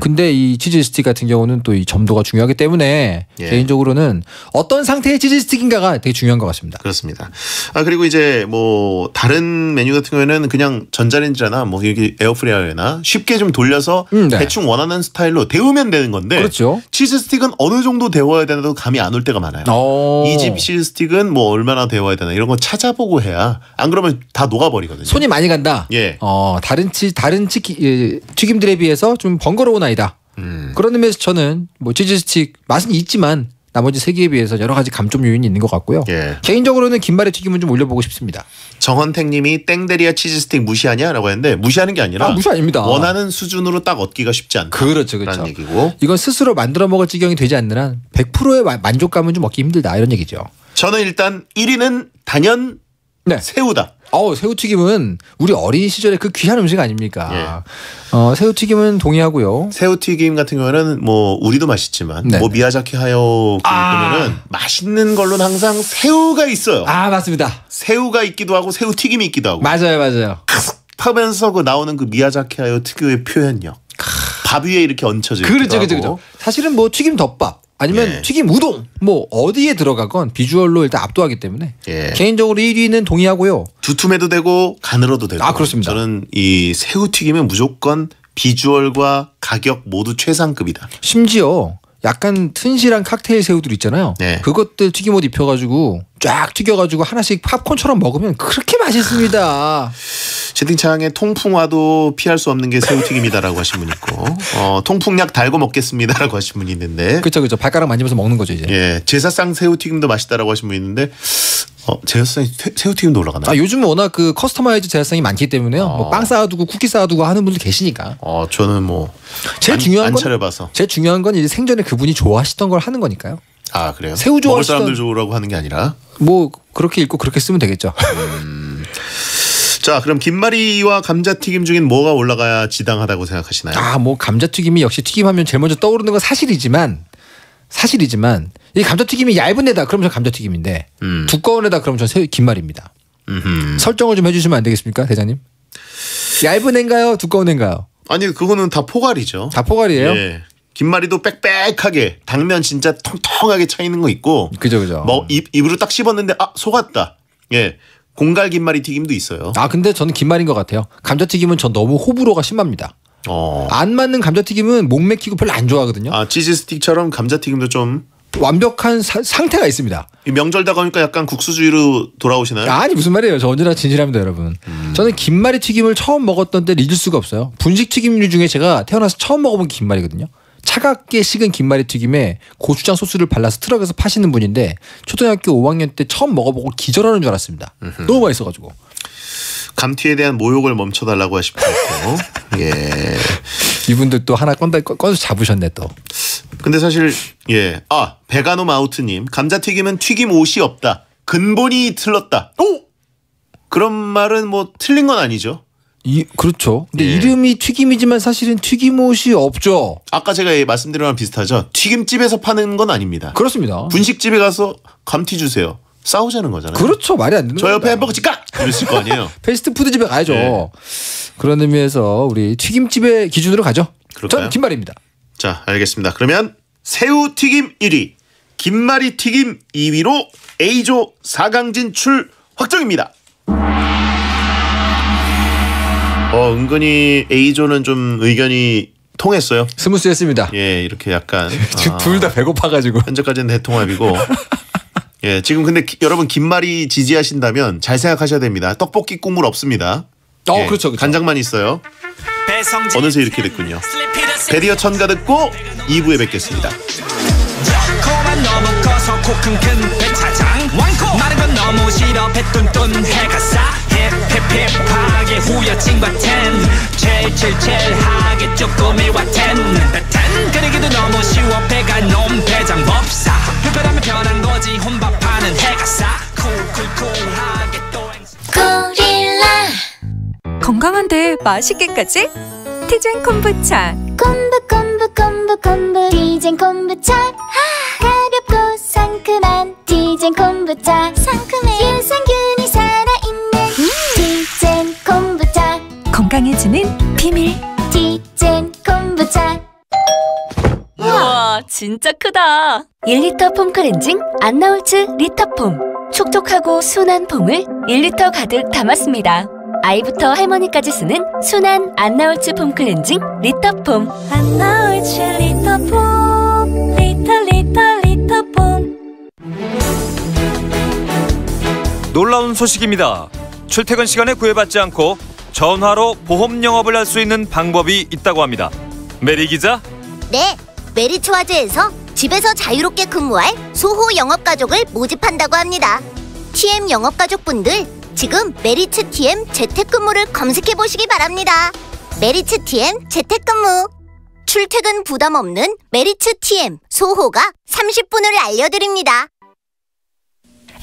근데 이 치즈 스틱 같은 경우는 또 이 점도가 중요하기 때문에 개인적으로는 어떤 상태의 치즈 스틱인가가 되게 중요한 것 같습니다. 그렇습니다. 아 그리고 이제 뭐 다른 메뉴 같은 경우에는 그냥 전자레인지나 뭐 여기 에어프라이어나 쉽게 좀 돌려서 대충 원하는 스타일로 데우면 되는 건데. 그렇죠. 치즈 스틱은 어느 정도 데워야 되나도 감이 안 올 때가 많아요. 이 집 치즈 스틱은 뭐 얼마나 데워야 되나 이런 거 찾아보고 해야 안 그러면 다 녹아버리거든요. 손이 많이 간다. 예. 다른 튀김들에 비해서 좀 번거로운 아이다. 그런 의미에서 저는 뭐 치즈 스틱 맛은 있지만 나머지 세 개에 비해서 여러 가지 감점 요인이 있는 것 같고요. 개인적으로는 김말의 튀김은 좀 올려보고 싶습니다. 정헌택님이 땡데리아 치즈 스틱 무시하냐라고 했는데 무시하는 게 아니라 무시 아닙니다. 원하는 수준으로 딱 얻기가 쉽지 않다. 그렇죠. 얘기고. 이건 스스로 만들어 먹을 지경이 되지 않는 한 100%의 만족감은 좀 얻기 힘들다 이런 얘기죠. 저는 일단 1위는 단연 새우다. 새우튀김은 우리 어린 시절에 그 귀한 음식 아닙니까? 새우튀김은 동의하고요. 새우튀김 같은 경우는 뭐 우리도 맛있지만 뭐 미야자키 하야오 보면은 맛있는 걸로는 항상 새우가 있어요. 맞습니다. 새우가 있기도 하고 새우튀김이 있기도 하고. 맞아요. 하면서 그 나오는 그 미야자키 하야오 특유의 표현력. 밥 위에 이렇게 얹혀져 있기도 하고. 그렇죠. 사실은 뭐 튀김 덮밥 아니면 튀김 우동 뭐 어디에 들어가건 비주얼로 일단 압도하기 때문에 개인적으로 1위는 동의하고요. 두툼해도 되고 가늘어도 되고. 그렇습니다. 저는 이 새우튀김은 무조건 비주얼과 가격 모두 최상급이다. 심지어 약간 튼실한 칵테일 새우들 있잖아요. 그것들 튀김옷 입혀가지고 쫙 튀겨가지고 하나씩 팝콘처럼 먹으면 그렇게 맛있습니다. 채팅창에 통풍와도 피할 수 없는 게 새우튀김이다라고 하신 분 있고 통풍약 달고 먹겠습니다라고 하신 분이 있는데 그렇죠. 발가락 만지면서 먹는 거죠 이제. 제사상 새우튀김도 맛있다라고 하신 분이 있는데 제사상에 새우튀김도 올라가나요? 요즘은 워낙 그 커스터마이즈 제사상이 많기 때문에요. 뭐 빵 쌓아두고 쿠키 쌓아두고 하는 분들 계시니까. 저는 뭐 제일 안 차려봐서. 제일 중요한 건 이제 생전에 그분이 좋아하시던 걸 하는 거니까요. 그래요? 새우 먹을 사람들 좋으라고 하는 게 아니라 뭐 그렇게 읽고 그렇게 쓰면 되겠죠. 자, 그럼 김말이와 감자튀김 중엔 뭐가 올라가야 지당하다고 생각하시나요? 뭐 감자튀김이 역시 튀김하면 제일 먼저 떠오르는 건 사실이지만 이 감자튀김이 얇은 애다 그러면 전 감자튀김인데 두꺼운 애다 그러면 전 김말입니다. 설정을 좀 해주시면 안 되겠습니까, 대장님? 얇은 애인가요, 두꺼운 애인가요? 아니 그거는 다 포괄이죠. 다 포괄이에요? 김말이도 빽빽하게 당면 진짜 통통하게 차 있는 거 있고. 그죠. 뭐 입으로 딱 씹었는데 속았다. 공갈 김말이 튀김도 있어요. 근데 저는 김말인 것 같아요. 감자튀김은 전 너무 호불호가 심합니다. 안 맞는 감자튀김은 목 맥히고 별로 안 좋아하거든요. 치즈 스틱처럼 감자튀김도 좀 완벽한 상태가 있습니다. 명절 다가오니까 약간 국수주의로 돌아오시나요? 아니 무슨 말이에요. 저 언제나 진실합니다 여러분. 저는 김말이 튀김을 처음 먹었던 때를 잊을 수가 없어요. 분식 튀김류 중에 제가 태어나서 처음 먹어본 게 김말이거든요. 차갑게 식은 김말이 튀김에 고추장 소스를 발라서 트럭에서 파시는 분인데 초등학교 5학년 때 처음 먹어보고 기절하는 줄 알았습니다. 너무 맛있어가지고. 감튀에 대한 모욕을 멈춰달라고 하시고 이분들 또 하나 꺼서 잡으셨네 또. 근데 사실 베가노 마우트님 감자튀김은 튀김 옷이 없다. 근본이 틀렸다. 그런 말은 뭐 틀린 건 아니죠. 그렇죠. 근데 이름이 튀김이지만 사실은 튀김옷이 없죠. 아까 제가 말씀드린 거랑 비슷하죠. 튀김집에서 파는 건 아닙니다. 그렇습니다. 분식집에 가서 감튀 주세요. 싸우자는 거잖아요. 그렇죠. 말이 안 되는 저 옆에 햄버거 집가! 이랬을 거 아니에요. 패스트푸드집에 가야죠. 그런 의미에서 우리 튀김집의 기준으로 가죠. 그럴까요? 전 김말입니다. 자, 알겠습니다. 그러면 새우튀김 1위, 김말이 튀김 2위로 A조 4강 진출 확정입니다. 은근히 A조는 좀 의견이 통했어요. 스무스했습니다. 이렇게 약간 둘 다 배고파가지고 현재까지는 대통합이고 예, 지금 근데 여러분 김말이 지지하신다면 잘 생각하셔야 됩니다. 떡볶이 국물 없습니다. 예, 그렇죠. 간장만 있어요. 어느새 이렇게 됐군요. 베리어 천가 듣고 2부에 뵙겠습니다. 코만 너무 커서 코 큰 배차장 왕코 마른 건 너무 싫어 배 뚠뚠 해가 싸 힙힙힙하게 후려친과 텐 첼첼첼하게 쪼꼬미 와텐 텐 그리기도 너무 쉬워 배가 놈 배장 법사 불편하면 편한 거지 혼밥하는 해가 싸 쿨쿨쿨하게 또 고릴라 건강한데 맛있게까지? 티젠 콤부차 콤부 디젠 콤부차 가볍고 상큼한 디젠 콤부차 상큼해 유산균이 살아있는 디젠 콤부차 건강해지는 비밀 디젠 콤부차. 우와 진짜 크다 1리터 폼 클렌징 안나올츠 리터폼 촉촉하고 순한 폼을 1리터 가득 담았습니다. 아이부터 할머니까지 쓰는 순한 안나올츠 폼 클렌징 리터폼 안나올츠 리터폼 리터폼 놀라운 소식입니다. 출퇴근 시간에 구애받지 않고 전화로 보험 영업을 할 수 있는 방법이 있다고 합니다. 메리 기자? 네, 메리츠화재에서 집에서 자유롭게 근무할 소호 영업가족을 모집한다고 합니다. TM 영업가족분들 지금 메리츠 TM 재택근무를 검색해보시기 바랍니다. 메리츠 TM 재택근무 출퇴근 부담 없는 메리츠 TM 소호가 30분을 알려드립니다.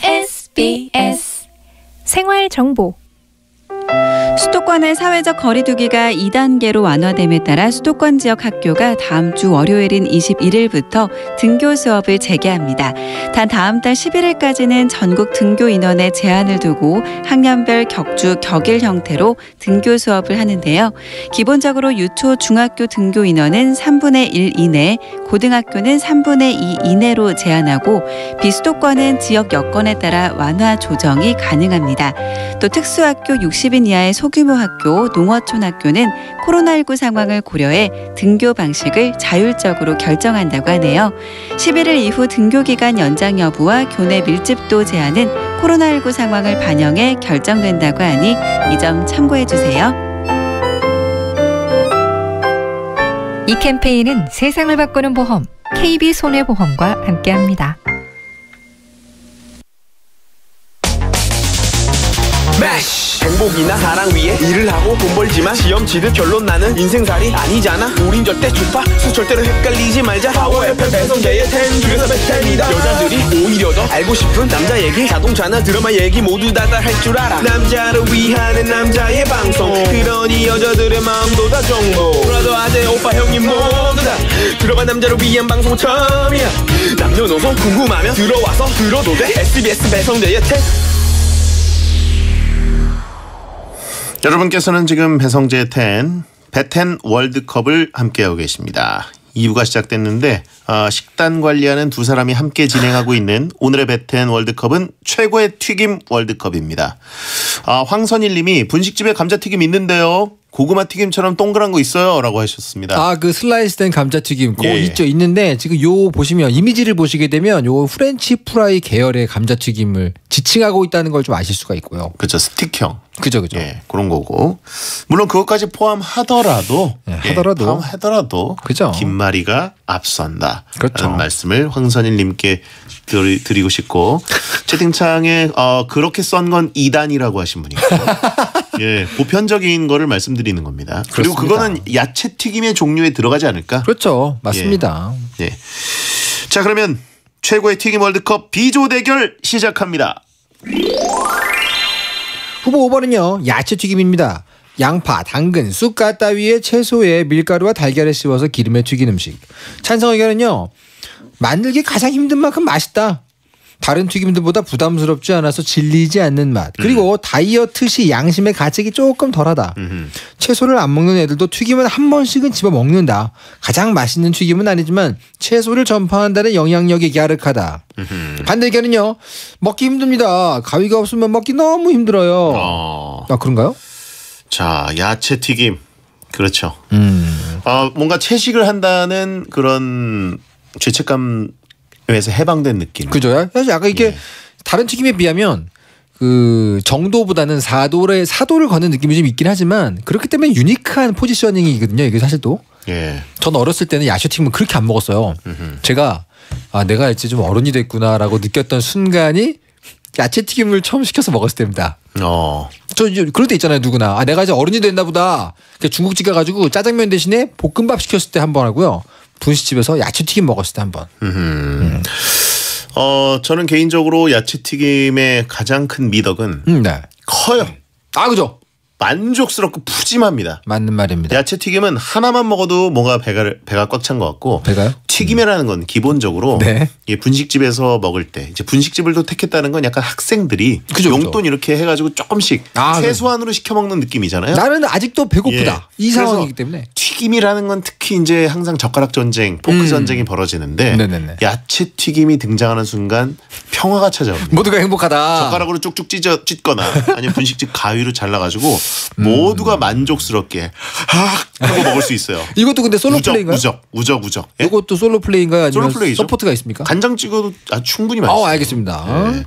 SBS 생활정보 수도권의 사회적 거리두기가 2단계로 완화됨에 따라 수도권 지역 학교가 다음 주 월요일인 21일부터 등교 수업을 재개합니다. 단 다음 달 11일까지는 전국 등교 인원에 제한을 두고 학년별 격주 격일 형태로 등교 수업을 하는데요. 기본적으로 유초, 중학교 등교 인원은 3분의 1 이내, 고등학교는 3분의 2 이내로 제한하고 비수도권은 지역 여건에 따라 완화 조정이 가능합니다. 또 특수학교 60인 이하의 소규모 학교, 농어촌 학교는 코로나19 상황을 고려해 등교 방식을 자율적으로 결정한다고 하네요. 11일 이후 등교 기간 연장 여부와 교내 밀집도 제한은 코로나19 상황을 반영해 결정된다고 하니 이 점 참고해 주세요. 이 캠페인은 세상을 바꾸는 보험 KB손해보험과 함께합니다. 행복이나 사랑 위해 일을 하고 돈 벌지만 시험 치듯 결론 나는 인생살이 아니잖아. 우린 절대 주파수 절대로 헷갈리지 말자. 파워 FM 배성재의 10 중에서 베텐이다. 여자들이 오히려 더 알고 싶은 남자 얘기, 자동차나 드라마 얘기 모두 다 할 줄 알아. 남자를 위하는 남자의 방송, 그러니 여자들의 마음도 다 정보. 브라더 아재 오빠 형님 모두 다 들어봐. 남자를 위한 방송 처음이야. 남녀노소 궁금하면 들어와서 들어도 돼. SBS 배성재의 10. 여러분께서는 지금 배성재의 10, 배텐 월드컵을 함께하고 계십니다. 2부가 시작됐는데 식단 관리하는 두 사람이 함께 진행하고 있는 오늘의 배텐 월드컵은 최고의 튀김 월드컵입니다. 황선일 님이 분식집에 감자튀김 있는데요. 고구마 튀김처럼 동그란 거 있어요 라고 하셨습니다. 그 슬라이스된 감자튀김 그거 예. 있죠. 있는데 지금 요 보시면 이미지를 보시게 되면 요 프렌치 프라이 계열의 감자튀김을 지칭하고 있다는 걸 좀 아실 수가 있고요. 그렇죠. 스틱형. 그죠. 예, 그런 거고. 물론 그것까지 포함하더라도 포함하더라도 그죠. 김말이가 앞선다. 그렇죠. 라는 말씀을 황선일 님께 드리고 싶고 채팅창에 그렇게 썬 건 2단이라고 하신 분이 있고 예, 보편적인 거를 말씀드리는 겁니다. 그리고 그렇습니다. 그거는 야채 튀김의 종류에 들어가지 않을까? 그렇죠. 맞습니다. 예. 자, 그러면 최고의 튀김 월드컵 B조 대결 시작합니다. 후보 5번은요. 야채튀김입니다. 양파, 당근, 쑥갓 따위의 채소에 밀가루와 달걀을 씌워서 기름에 튀긴 음식. 찬성 의견은요. 만들기 가장 힘든 만큼 맛있다. 다른 튀김들보다 부담스럽지 않아서 질리지 않는 맛. 그리고 다이어트 시 양심의 가책이 조금 덜하다. 채소를 안 먹는 애들도 튀김은 한 번씩은 집어 먹는다. 가장 맛있는 튀김은 아니지만 채소를 전파한다는 영향력이 갸륵하다. 반대 의견은요. 먹기 힘듭니다. 가위가 없으면 먹기 너무 힘들어요. 그런가요? 자, 야채 튀김. 그렇죠. 뭔가 채식을 한다는 그런 죄책감 에서 해방된 느낌. 그죠? 사실 약간 이게 다른 튀김에 비하면 그 정도보다는 사도를 거는 느낌이 좀 있긴 하지만 그렇기 때문에 유니크한 포지셔닝이거든요. 이게 사실 또. 예. 전 어렸을 때는 야채튀김을 그렇게 안 먹었어요. 제가 내가 이제 좀 어른이 됐구나라고 느꼈던 순간이 야채튀김을 처음 시켜서 먹었을 때입니다. 저 이제 그럴 때 있잖아요, 누구나. 내가 이제 어른이 됐나 보다. 중국집 가가지고 짜장면 대신에 볶음밥 시켰을 때 한 번 하고요. 분식집에서 야채튀김 먹었을 때 한 번. 저는 개인적으로 야채튀김의 가장 큰 미덕은 커요. 그죠. 만족스럽고 푸짐합니다. 맞는 말입니다. 야채튀김은 하나만 먹어도 뭔가 배가 꽉 찬 것 같고. 배가요? 튀김이라는 건 기본적으로 분식집에서 먹을 때 이제 분식집을 또 택했다는 건 약간 학생들이 용돈 이렇게 해가지고 조금씩 최소한으로 시켜 먹는 느낌이잖아요. 나는 아직도 배고프다. 이 상황이기 때문에. 튀김이라는 건 특히 이제 항상 젓가락 전쟁, 포크 전쟁이 벌어지는데 야채튀김이 등장하는 순간 평화가 찾아옵니다. 모두가 행복하다. 젓가락으로 쭉쭉 찢거나 아니면 분식집 가위로 잘라가지고 모두가 만족스럽게 하고 먹을 수 있어요. 이것도 근데 솔로 플레이인가요? 우적. 이것도 솔로 플레이인가요? 아니면 솔로 플레이죠. 서포트가 있습니까? 간장 찍어도 충분히 맛있어요. 알겠습니다.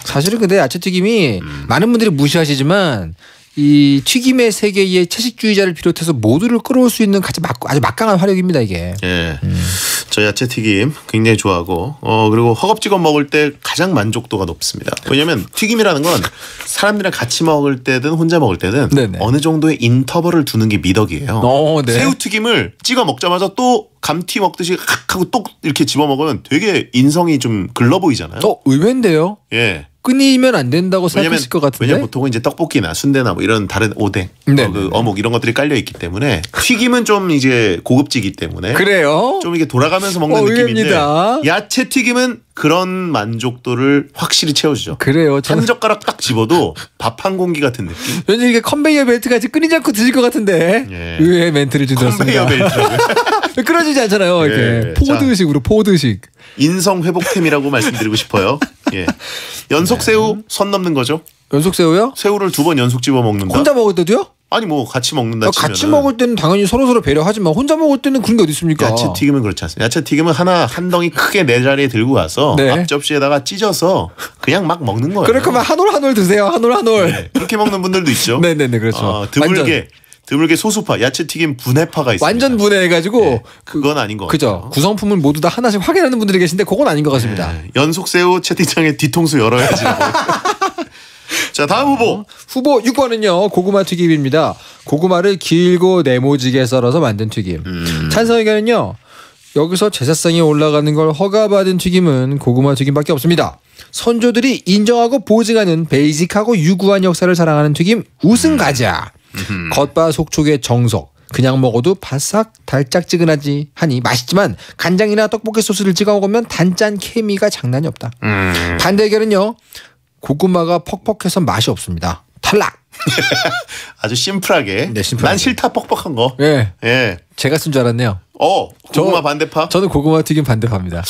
사실은 근데 야채튀김이 많은 분들이 무시하시지만 이 튀김의 세계의 채식주의자를 비롯해서 모두를 끌어올 수 있는 아주 막강한 화력입니다, 이게. 저 야채튀김 굉장히 좋아하고 그리고 허겁지겁 먹을 때 가장 만족도가 높습니다. 왜냐하면 튀김이라는 건 사람들이랑 같이 먹을 때든 혼자 먹을 때든 어느 정도의 인터벌을 두는 게 미덕이에요. 새우튀김을 찍어 먹자마자 또 감튀 먹듯이 하고 또 이렇게 집어 먹으면 되게 인성이 좀 글러 보이잖아요. 의외인데요. 끊이면 안 된다고 생각하실 것 같은데. 왜냐면 보통은 이제 떡볶이나 순대나 뭐 이런 다른 오뎅, 그 어묵 이런 것들이 깔려 있기 때문에 튀김은 좀 이제 고급지기 때문에 그래요. 좀 이게 돌아가면서 먹는 느낌인데 야채 튀김은 그런 만족도를 확실히 채워주죠. 그래요. 한 젓가락 딱 집어도 밥 한 공기 같은 느낌. 왠지 이게 컨베이어 벨트 같이 끊이지 않고 드실 것 같은데. 의외의 멘트를 주셨습니다. 컨베이어 벨트. 끊어지지 않잖아요. 이렇게 포드식으로 포드식. 인성 회복템이라고 말씀드리고 싶어요. 연속새우 선 넘는 거죠. 연속새우요? 새우를 2번 연속 집어 먹는다. 혼자 먹을 때도요? 아니 뭐 같이 먹는다 치면은. 같이 먹을 때는 당연히 서로 배려하지만 혼자 먹을 때는 그런 게 어디 있습니까? 야채튀김은 그렇지 않습니다. 야채튀김은 한 덩이 크게 내 자리에 들고 가서 앞 접시에다가 찢어서 그냥 막 먹는 거예요. 그렇게만 한 올 드세요. 한 올. 그렇게 먹는 분들도 있죠. 네네네 그렇죠. 드물게 소수파, 야채튀김 분해파가 있습니다. 완전 분해해가지고 그건 아닌 것 같아요. 그죠. 구성품을 모두 다 하나씩 확인하는 분들이 계신데 그건 아닌 것 같습니다. 연속새우 채팅창에 뒤통수 열어야지. 자, 다음 후보. 후보 6번은요. 고구마 튀김입니다. 고구마를 길고 네모지게 썰어서 만든 튀김. 찬성 의견은요. 여기서 제사상에 올라가는 걸 허가받은 튀김은 고구마 튀김밖에 없습니다. 선조들이 인정하고 보증하는 베이직하고 유구한 역사를 자랑하는 튀김 우승가자. 겉바속촉의 정석. 그냥 먹어도 바삭 달짝지근하지 하니 맛있지만 간장이나 떡볶이 소스를 찍어 먹으면 단짠 케미가 장난이 없다. 반대 의견은요. 고구마가 퍽퍽해서 맛이 없습니다. 탈락. 아주 심플하게. 난 싫다 뻑뻑한 거. 제가 쓴 줄 알았네요. 고구마 반대파? 저는 고구마 튀김 반대파입니다.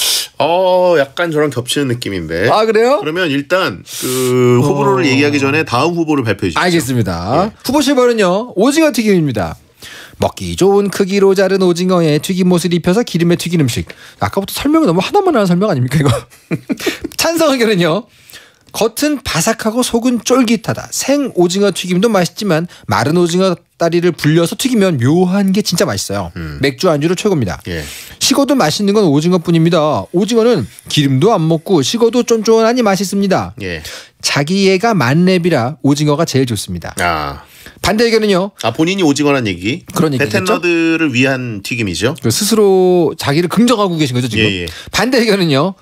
약간 저랑 겹치는 느낌인데. 그래요? 그러면 일단 그 후보를 얘기하기 전에 다음 후보를 발표해 주시죠. 알겠습니다. 후보 7번은요. 오징어 튀김입니다. 먹기 좋은 크기로 자른 오징어에 튀김옷을 입혀서 기름에 튀긴 음식. 아까부터 설명이 너무 하나만 하는 설명 아닙니까 이거? 찬성 의견은요. 겉은 바삭하고 속은 쫄깃하다. 생 오징어 튀김도 맛있지만 마른 오징어 다리를 불려서 튀기면 묘한 게 진짜 맛있어요. 맥주 안주로 최고입니다. 식어도 맛있는 건 오징어뿐입니다. 오징어는 기름도 안 먹고 식어도 쫀쫀하니 맛있습니다. 자기애가 만렙이라 오징어가 제일 좋습니다. 반대 의견은요. 본인이 오징어란 얘기. 그런 얘기죠. 베텐러들을 위한 튀김이죠. 스스로 자기를 긍정하고 계신 거죠 지금. 반대 의견은요.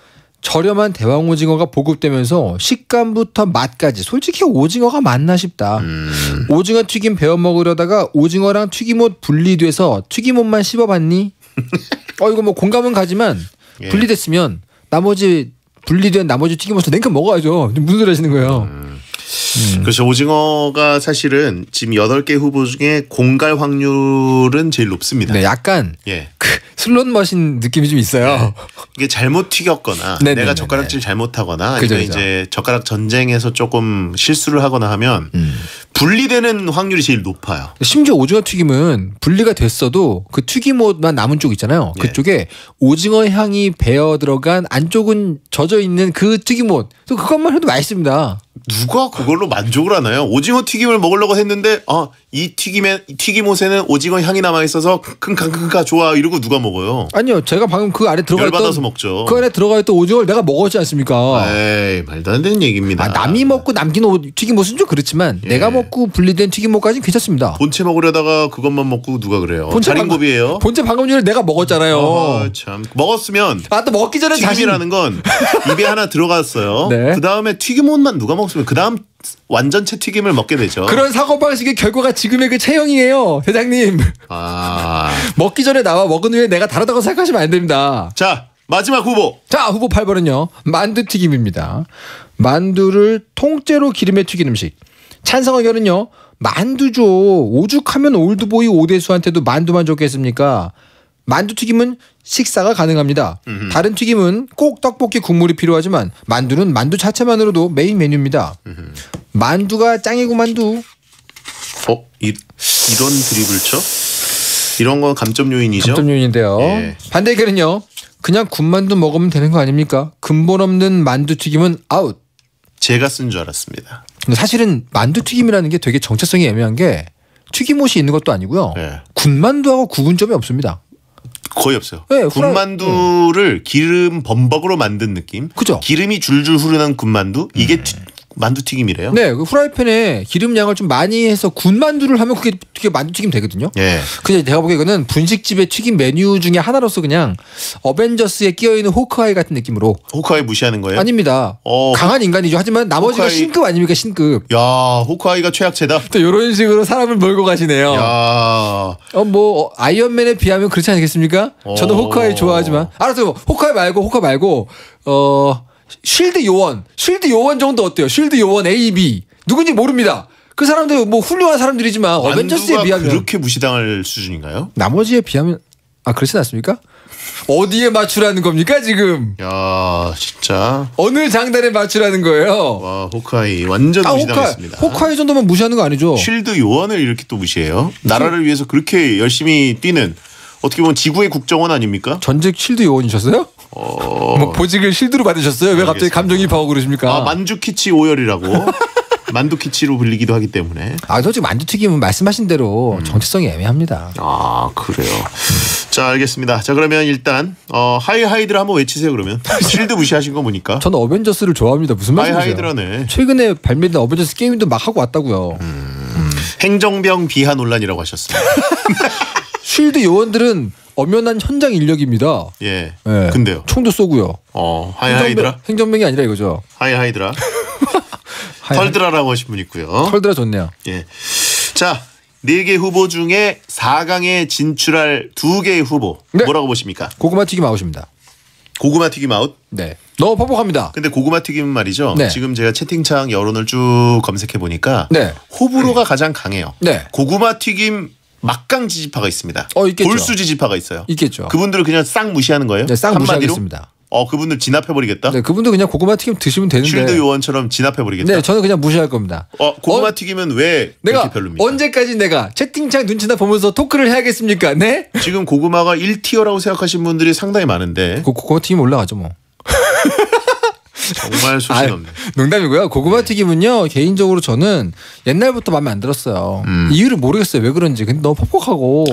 저렴한 대왕 오징어가 보급되면서 식감부터 맛까지 솔직히 오징어가 맞나 싶다. 오징어 튀김 배워 먹으려다가 오징어랑 튀김옷 분리돼서 튀김옷만 씹어봤니? 이거 뭐 공감은 가지만 분리됐으면 분리된 나머지 튀김옷을 냉큼 먹어야죠. 무슨 소리 하시는 거예요? 그렇죠. 오징어가 사실은 지금 8개 후보 중에 공갈 확률은 제일 높습니다. 약간 슬롯 머신 느낌이 좀 있어요. 이게 잘못 튀겼거나 네네네네. 내가 젓가락질 잘못하거나 그죠, 아니면 그죠. 이제 젓가락 전쟁에서 조금 실수를 하거나 하면 분리되는 확률이 제일 높아요. 심지어 오징어 튀김은 분리가 됐어도 그 튀김옷만 남은 쪽 있잖아요. 그쪽에 오징어 향이 배어 들어간 안쪽은 젖어 있는 그 튀김옷. 또 그것만 해도 맛있습니다. 누가 그걸로 만족을 하나요? 오징어 튀김을 먹으려고 했는데 이 튀김옷에는 오징어 향이 남아 있어서 킁킁킁 좋아 이러고 누가 먹어요? 아니요, 제가 방금 그 안에 들어가 열받아서 있던 먹죠. 그 안에 들어가 있던 오징어를 내가 먹었지 않습니까? 에이 말도 안 되는 얘기입니다. 남이 먹고 남긴 튀김옷은 좀 그렇지만 내가 먹고 분리된 튀김옷까지는 괜찮습니다. 본체 먹으려다가 그것만 먹고 누가 그래요? 자린고비예요. 본체 방금 전에 내가 먹었잖아요. 참 먹었으면 또 먹기 전에 튀김이라는 건 입에 하나 들어갔어요. 네. 그 다음에 튀김옷만 누가 먹으면 그 다음 완전체 튀김을 먹게 되죠. 그런 사고방식의 결과가 지금의 그 체형이에요, 대장님. 먹기 전에 나와 먹은 후에 내가 다르다고 생각하시면 안 됩니다. 자, 마지막 후보. 자, 후보 8번은요. 만두튀김입니다. 만두를 통째로 기름에 튀긴 음식. 찬성 의견은요. 만두죠. 오죽하면 올드보이 오대수한테도 만두만 줬겠습니까? 만두튀김은 식사가 가능합니다. 다른 튀김은 꼭 떡볶이 국물이 필요하지만 만두는 만두 자체만으로도 메인 메뉴입니다. 만두가 짱이고 만두. 이런 드립을 쳐? 이런 건 감점 요인이죠? 감점 요인인데요. 예. 반대 의견은요. 그냥 군만두 먹으면 되는 거 아닙니까? 근본 없는 만두튀김은 아웃. 제가 쓴 줄 알았습니다. 근데 사실은 만두튀김이라는 게 되게 정체성이 애매한 게 튀김옷이 있는 것도 아니고요. 군만두하고 구분점이 없습니다. 거의 없어요. 네, 군만두를 기름 범벅으로 만든 느낌. 그죠. 기름이 줄줄 흐르는 군만두. 이게 만두튀김이래요. 네, 그 후라이팬에 기름 양을 좀 많이 해서 군만두를 하면 그게 만두튀김 되거든요. 예. 근데 제가 보기에 이거는 분식집의 튀김 메뉴 중에 하나로서 그냥 어벤져스에 끼어있는 호크아이 같은 느낌으로. 호크아이 무시하는 거예요? 아닙니다. 강한 인간이죠. 하지만 나머지가 신급 아닙니까? 신급. 야, 호크아이가 최악체다. 또 이런 식으로 사람을 몰고 가시네요. 야. 아이언맨에 비하면 그렇지 않겠습니까? 저는 호크아이 좋아하지만. 알았어요. 호크아이 말고 쉴드 요원 정도 어때요? 쉴드 요원 A, B 누군지 모릅니다. 그 사람들 훌륭한 사람들이지만 어벤져스에 비하면 그렇게 무시당할 수준인가요? 나머지에 비하면 그렇진 않습니까? 어디에 맞추라는 겁니까 지금? 야 진짜 어느 장단에 맞추라는 거예요? 와 호크아이 완전 무시당했습니다. 호크아이 정도면 무시하는 거 아니죠? 쉴드 요원을 이렇게 또 무시해요? 나라를 위해서 그렇게 열심히 뛰는 어떻게 보면 지구의 국정원 아닙니까? 전직 쉴드 요원이셨어요? 보직을 실드로 받으셨어요? 왜 갑자기 감정이입하고 그러십니까? 만주키치 오열이라고 만두키치로 불리기도 하기 때문에. 솔직히 만두튀김은 말씀하신 대로 정체성이 애매합니다. 그래요. 자 알겠습니다. 자 그러면 일단 하이하이드를 한번 외치세요. 그러면 실드 무시하신 거 보니까. 저는 어벤져스를 좋아합니다. 무슨 말씀이세요? 하이하이드라네. 최근에 발매된 어벤져스 게임도 막 하고 왔다고요. 행정병 비하 논란이라고 하셨습니다. 쉴드 요원들은 엄연한 현장 인력입니다. 예. 네. 근데요. 총도 쏘고요. 하이하이드라? 행정병이 아니라 이거죠. 하이하이드라. 털드라라고 하신 분 있고요. 털드라 좋네요. 예. 자, 4개 후보 중에 4강에 진출할 2개의 후보. 뭐라고 보십니까? 고구마 튀김 아웃입니다. 고구마 튀김 아웃? 네. 너무 퍽퍽합니다. 근데 고구마 튀김은 말이죠. 네. 지금 제가 채팅창 여론을 쭉 검색해 보니까 네. 호불호가 가장 강해요. 네. 고구마 튀김 막강 지지파가 있습니다. 있겠죠. 골수 지지파가 있어요. 있겠죠. 그분들을 그냥 싹 무시하는 거예요? 네, 싹 한마디로? 무시하겠습니다. 그분들 진압해버리겠다? 네, 그분들 그냥 고구마 튀김 드시면 되는데. 쉴드 요원처럼 진압해버리겠다? 네, 저는 그냥 무시할 겁니다. 고구마 튀김은 왜 내가 그렇게 별로입니까? 언제까지 내가 채팅창 눈치나 보면서 토크를 해야겠습니까? 네? 지금 고구마가 1티어라고 생각하시는 분들이 상당히 많은데. 고구마 튀김 올라가죠 뭐. 정말 소신 없네. 농담이고요. 고구마 튀김은요 개인적으로 저는 옛날부터 마음에 안 들었어요. 이유를 모르겠어요. 왜 그런지. 근데 너무 퍽퍽하고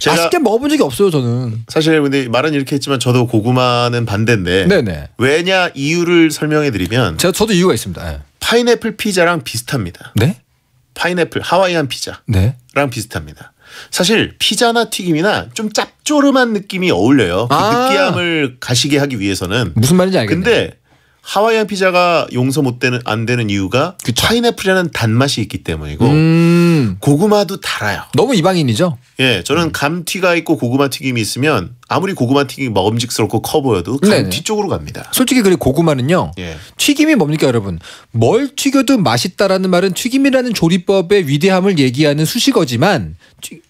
맛있게 먹어본 적이 없어요. 저는. 사실 근데 말은 이렇게 했지만 저도 고구마는 반대인데. 네네. 왜냐 이유를 설명해드리면. 저도 이유가 있습니다. 네. 파인애플 피자랑 비슷합니다. 네? 파인애플 하와이안 피자. 네. 랑 비슷합니다. 사실 피자나 튀김이나 좀 짭조름한 느낌이 어울려요. 그 느끼함을 가시게 하기 위해서는. 무슨 말인지 알겠네요. 근데 하와이안 피자가 용서 안 되는 이유가 파인애플이라는 단맛이 있기 때문이고 고구마도 달아요. 너무 이방인이죠? 예, 저는 감튀가 있고 고구마 튀김이 있으면 아무리 고구마 튀김이 먹음직스럽고 커 보여도 감튀 쪽으로 갑니다. 솔직히 그래 고구마는요. 튀김이 뭡니까 여러분? 뭘 튀겨도 맛있다라는 말은 튀김이라는 조리법의 위대함을 얘기하는 수식어지만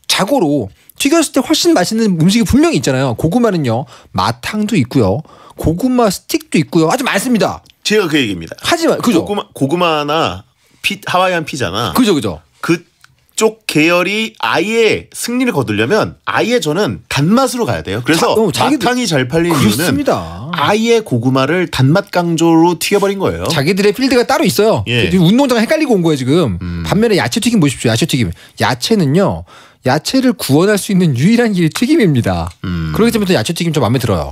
자고로 튀겼을 때 훨씬 맛있는 음식이 분명히 있잖아요. 고구마는요. 마탕도 있고요. 고구마 스틱도 있고요. 아주 많습니다. 제가 그 얘기입니다. 하지만 그죠? 고구마나 하와이안 피자나 그죠. 그쪽 계열이 아예 승리를 거두려면 아예 저는 단맛으로 가야 돼요. 그래서 마탕이 잘 팔리는 그렇습니다. 이유는 아예 고구마를 단맛 강조로 튀겨버린 거예요. 자기들의 필드가 따로 있어요. 예. 운동장 헷갈리고 온 거예요 지금. 반면에 야채튀김 보십시오. 야채튀김. 야채는요. 야채를 구원할 수 있는 유일한 길이 튀김입니다. 그렇기 때문에 야채튀김 좀 마음에 들어요.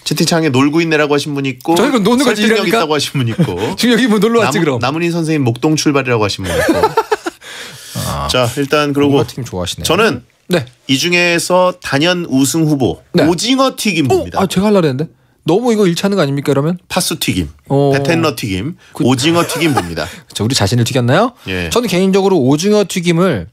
채팅창에 놀고 있네라고 하신 분 있고 저희가 노는 거지 설득력 있다고 하신 분 있고 지금 여기 뭐 놀러 왔지 그럼. 남은희 선생님 목동 출발이라고 하신 분 있고 자 일단 그러고 좋아하시네요. 저는 이 중에서 단연 우승 후보 오징어 튀김 봅니다. 제가 하려고 했는데 너무 이거 일치하는 거 아닙니까 그러면? 파수 튀김, 베텐러 튀김, 오징어 튀김 봅니다. 저 우리 자신을 튀겼나요? 예. 저는 개인적으로 오징어 튀김을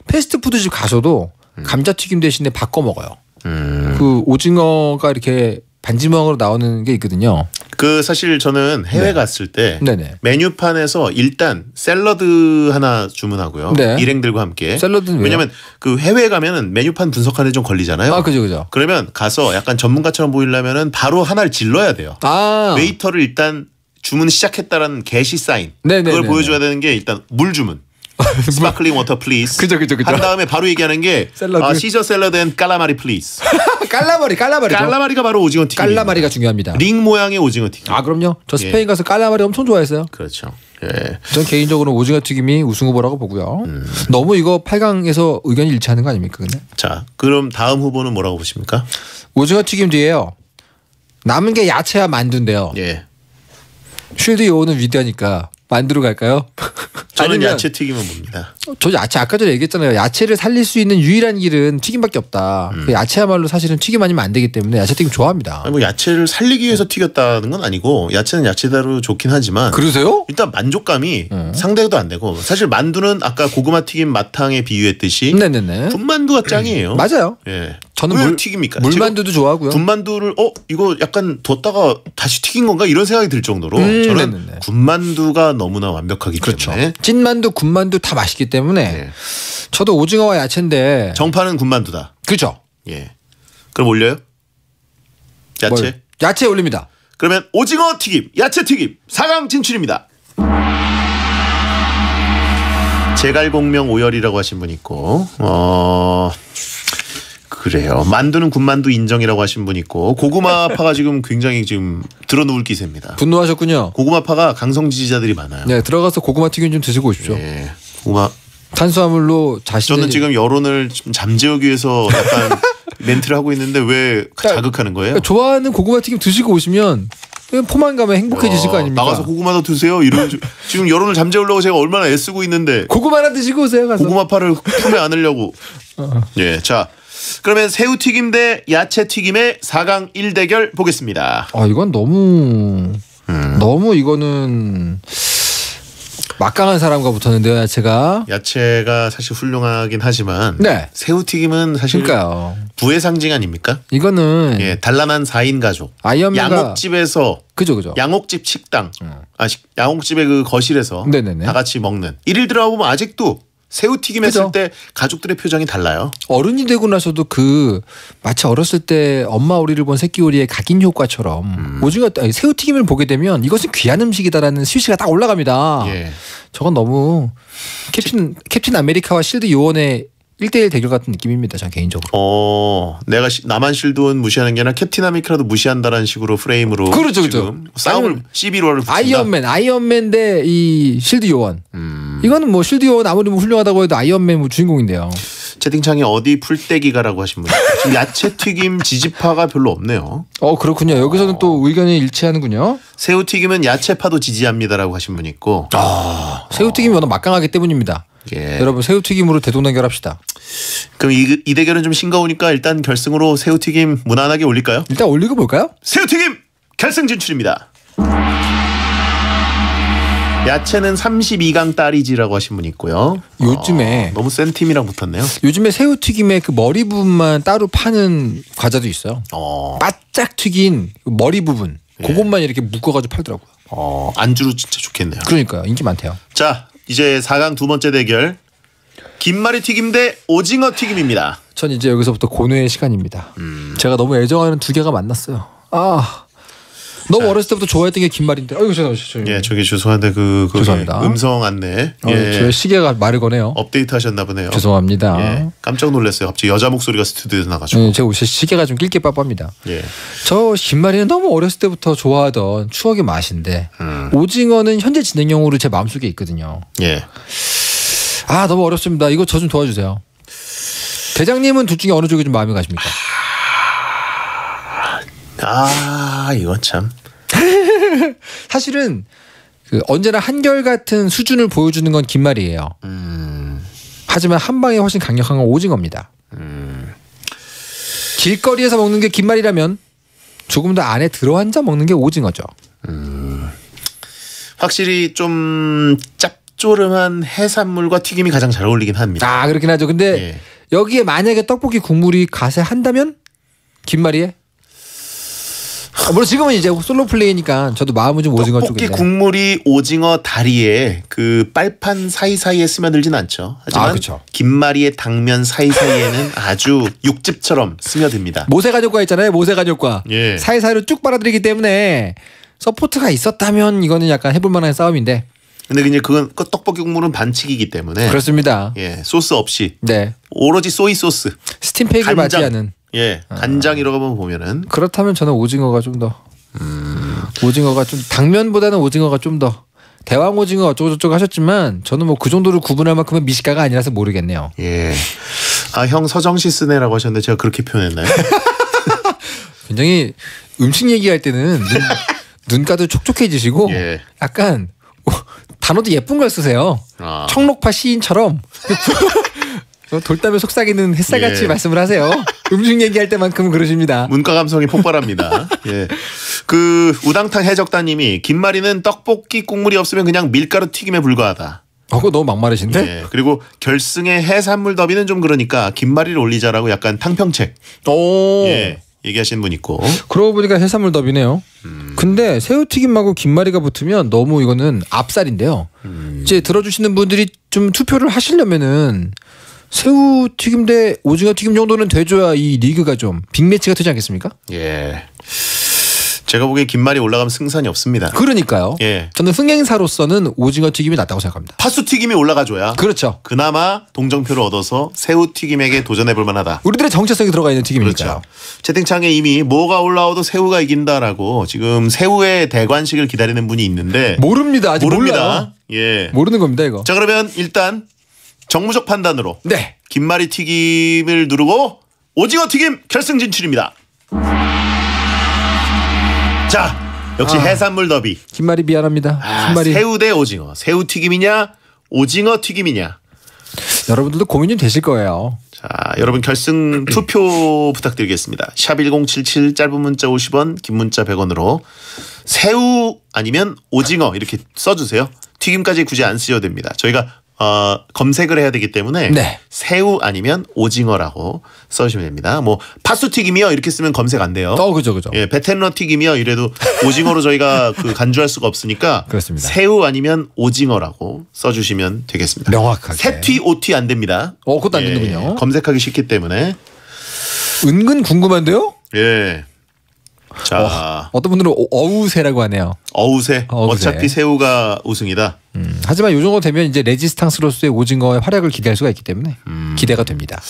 패스트푸드집 가서도 감자튀김 대신에 바꿔 먹어요. 그 오징어가 이렇게 반지방으로 나오는 게 있거든요. 그 사실 저는 해외 갔을 때 메뉴판에서 일단 샐러드 하나 주문하고요. 일행들과 함께. 샐러드는 왜냐면 그 해외에 가면은 메뉴판 분석하는데 좀 걸리잖아요. 아, 그죠. 그러면 가서 약간 전문가처럼 보이려면은 바로 하나를 질러야 돼요. 웨이터를 일단 주문 시작했다라는 게시 사인. 그걸 보여줘야 되는 게 일단 물 주문. 스파클링 워터 플리즈. 그죠. 한 다음에 바로 얘기하는 게 시저 샐러드 앤 깔라마리 플리즈. 깔라마리가 바로 오징어 튀김. 깔라마리가 중요합니다. 링 모양의 오징어 튀김. 아 그럼요. 저 스페인 가서 깔라마리 엄청 좋아했어요. 그렇죠. 예. 전 개인적으로 오징어 튀김이 우승 후보라고 보고요. 너무 이거 8강에서 의견이 일치하는 거 아닙니까? 근데? 자, 그럼 다음 후보는 뭐라고 보십니까? 오징어 튀김 뒤에요. 남은 게 야채와 만두인데요. 예. 쉴드 요원은 위대하니까 만두로 갈까요? 저는 야채 튀김은 봅니다. 저 야채 아까 전에 얘기했잖아요. 야채를 살릴 수 있는 유일한 길은 튀김밖에 없다. 그 야채야말로 사실은 튀김 아니면 안 되기 때문에 야채 튀김 좋아합니다. 아니 뭐 야채를 살리기 위해서 튀겼다는 건 아니고 야채는 야채대로 좋긴 하지만 그러세요? 일단 만족감이 상대도 안 되고 사실 만두는 아까 고구마 튀김 마탕에 비유했듯이 군만두가 짱이에요. 맞아요. 예. 저는 왜 튀깁니까? 물만두도 좋아하고요. 군만두를 이거 약간 뒀다가 다시 튀긴 건가 이런 생각이 들 정도로 저는 군만두가 너무나 완벽하기 때문에 찐만두, 군만두 다 맛있기 때문에 저도 오징어와 야채인데 정파는 군만두다. 그렇죠. 예. 그럼 올려요? 야채? 야채 올립니다. 그러면 오징어 튀김, 야채 튀김 4강 진출입니다. 제갈공명 오열이라고 하신 분 있고 그래요. 만두는 군만두 인정이라고 하신 분 있고 고구마파가 지금 굉장히 지금 들어누울 기세입니다. 분노하셨군요. 고구마파가 강성 지지자들이 많아요. 네, 들어가서 고구마 튀김 좀 드시고 오십시오. 네. 고구마 탄수화물로 자신의 저는 지금 여론을 좀 잠재우기 위해서 약간 멘트를 하고 있는데 왜 자극하는 거예요? 그러니까 좋아하는 고구마 튀김 드시고 오시면 포만감에 행복해지실 거 아닙니까? 나가서 고구마도 드세요. 이런 지금 여론을 잠재우려고 제가 얼마나 애쓰고 있는데 고구마나 드시고 오세요. 가서. 고구마파를 품에 안으려고. 예, 자. 그러면 새우튀김 대 야채튀김의 4강 1대결 보겠습니다. 이건 너무 이거는 막강한 사람과 붙었는데요. 야채가 사실 훌륭하긴 하지만 네. 새우튀김은 사실 부의 상징 아닙니까? 이거는 단란한 4인 가족 양옥집에서 그죠. 양옥집 식당 양옥집의 그 거실에서 다 같이 먹는 1일 들어가 보면 아직도 새우튀김 했을 때 가족들의 표정이 달라요. 어른이 되고 나서도 마치 어렸을 때 엄마 오리를 본 새끼 오리의 각인 효과처럼 새우튀김을 보게 되면 이것은 귀한 음식이다라는 스위치가 딱 올라갑니다. 예. 저건 너무 캡틴 아메리카와 실드 요원의 1대1 대결 같은 느낌입니다. 저 개인적으로. 내가 나만 실드원 무시하는 게 아니라 캡틴 아메리카라도 무시한다라는 식으로 프레임으로 그렇죠. 싸움을 시비로를 붙인다. 아이언맨 대 이 실드 요원. 이거는 뭐 실드 요원 아무리 훌륭하다고 해도 아이언맨 주인공인데요. 채팅창에 어디 풀떼기가라고 하신 분. 지금 야채튀김 지지파가 별로 없네요. 그렇군요. 여기서는 또 의견이 일치하는군요. 새우튀김은 야채파도 지지합니다라고 하신 분 있고. 새우튀김이 워낙 막강하기 때문입니다. 예. 여러분 새우튀김으로 대동단결합시다. 그럼 이 대결은 좀 싱거우니까 일단 결승으로 새우튀김 무난하게 올릴까요? 일단 올리고 볼까요? 새우튀김 결승 진출입니다. 야채는 32강 딸이지라고 하신 분이 있고요. 요즘에 너무 센 팀이랑 붙었네요. 요즘에 새우튀김의 그 머리 부분만 따로 파는 과자도 있어요. 바짝 튀긴 머리 부분 그것만 이렇게 묶어가지고 팔더라고요. 안주로 진짜 좋겠네요. 그러니까요. 인기 많대요. 자, 이제 4강 두 번째 대결 김말이 튀김 대 오징어 튀김입니다. 전 이제 여기서부터 고뇌의 시간입니다. 제가 너무 애정하는 두 개가 만났어요. 너무 어렸을 때부터 좋아했던 게 김말인데. 아이고 죄송합니다. 예, 저기 죄송한데 죄송합니다. 음성 안내. 예. 제 시계가 말을 거네요. 업데이트 하셨나 보네요. 죄송합니다. 예, 깜짝 놀랐어요. 갑자기 여자 목소리가 스튜디오에서 나가지고. 제 시계가 좀 낄게 빠빠합니다. 예. 저 김말이는 너무 어렸을 때부터 좋아하던 추억의 맛인데 오징어는 현재 진행형으로 제 마음속에 있거든요. 예. 너무 어렵습니다. 이거 저 좀 도와주세요. 대장님은 둘 중에 어느 쪽이 좀 마음이 가십니까? 이건 참. 사실은 언제나 한결같은 수준을 보여주는 건 김말이에요. 하지만 한 방에 훨씬 강력한 건 오징어입니다. 길거리에서 먹는 게 김말이라면 조금 더 안에 들어앉아 먹는 게 오징어죠. 확실히 좀 짭조름한 해산물과 튀김이 가장 잘 어울리긴 합니다. 그렇긴 하죠. 근데 여기에 만약에 떡볶이 국물이 가세한다면 김말이에? 물론 지금은 이제 솔로 플레이니까 저도 마음은 좀 오징어 쪽인데. 떡볶이 국물이 오징어 다리에 그 빨판 사이사이에 스며들진 않죠. 하지만 그렇죠. 김말이의 당면 사이사이에는 아주 육즙처럼 스며듭니다. 모세가족과 있잖아요. 모세가족과. 예. 사이사이로 쭉 빨아들이기 때문에 서포트가 있었다면 이거는 약간 해볼 만한 싸움인데. 근데 이제 그건 떡볶이 국물은 반칙이기 때문에. 그렇습니다. 예, 소스 없이. 네. 오로지 소이 소스. 스팀팩을 맞지 않은. 예, 간장 이러고 보면은. 그렇다면 저는 오징어가 좀 더. 오징어가 좀 당면보다는 오징어가 좀 더. 대왕 오징어 어쩌고저쩌고 하셨지만 저는 뭐 그 정도로 구분할 만큼은 미식가가 아니라서 모르겠네요. 예. 형 서정시 쓰네라고 하셨는데 제가 그렇게 표현했나요? 굉장히 음식 얘기할 때는 눈가도 촉촉해지시고 약간 단어도 예쁜 걸 쓰세요. 청록파 시인처럼 돌담에 속삭이는 햇살같이 말씀을 하세요. 음식 얘기할 때만큼은 그러십니다. 문과 감성이 폭발합니다. 예. 그 우당탕 해적다님이 김말이는 떡볶이 국물이 없으면 그냥 밀가루 튀김에 불과하다. 그거 너무 막말이신데? 예. 그리고 결승의 해산물 더비는 좀 그러니까 김말이를 올리자라고 약간 탕평책. 예. 얘기하시는 분 있고. 그러고 보니까 해산물 더비네요. 근데 새우튀김하고 김말이가 붙으면 너무 이거는 압살인데요. 이제 들어주시는 분들이 좀 투표를 하시려면은 새우튀김 대 오징어튀김 정도는 돼줘야 이 리그가 좀 빅매치가 되지 않겠습니까? 예. 제가 보기에 김말이 올라가면 승산이 없습니다. 그러니까요. 예. 저는 흥행사로서는 오징어튀김이 낫다고 생각합니다. 파수튀김이 올라가줘야. 그렇죠. 그나마 동정표를 얻어서 새우튀김에게 도전해볼 만하다. 우리들의 정체성이 들어가 있는 튀김이니까요. 그렇죠. 채팅창에 이미 뭐가 올라와도 새우가 이긴다라고 지금 새우의 대관식을 기다리는 분이 있는데 모릅니다. 아직 모릅니다. 몰라요. 예. 모르는 겁니다 이거. 자 그러면 일단 정무적 판단으로 김말이 튀김을 누르고 오징어 튀김 결승 진출입니다. 자 역시 해산물 더비. 김말이 미안합니다. 김말이. 새우 대 오징어. 새우 튀김이냐 오징어 튀김이냐. 여러분들도 고민 좀 되실 거예요. 자 여러분 결승 투표 부탁드리겠습니다. 샵 1077 짧은 문자 50원 긴 문자 100원으로 새우 아니면 오징어 이렇게 써주세요. 튀김까지 굳이 안 쓰셔도 됩니다. 저희가 검색을 해야 되기 때문에 새우 아니면 오징어라고 써주시면 됩니다. 뭐 파수 튀김이요 이렇게 쓰면 검색 안 돼요. 그죠. 예, 베텐러 튀김이요 이래도 오징어로 저희가 그 간주할 수가 없으니까 그렇습니다. 새우 아니면 오징어라고 써주시면 되겠습니다. 명확하게. 새튀 오튀 안 됩니다. 그것도 안 되는군요. 검색하기 쉽기 때문에. 은근 궁금한데요? 예. 자, 어떤 분들은 어우새라고 하네요. 어우새. 어차피 새우가 우승이다. 하지만 요 정도 되면 이제 레지스탕스로서의 오징어의 활약을 기대할 수가 있기 때문에 기대가 됩니다.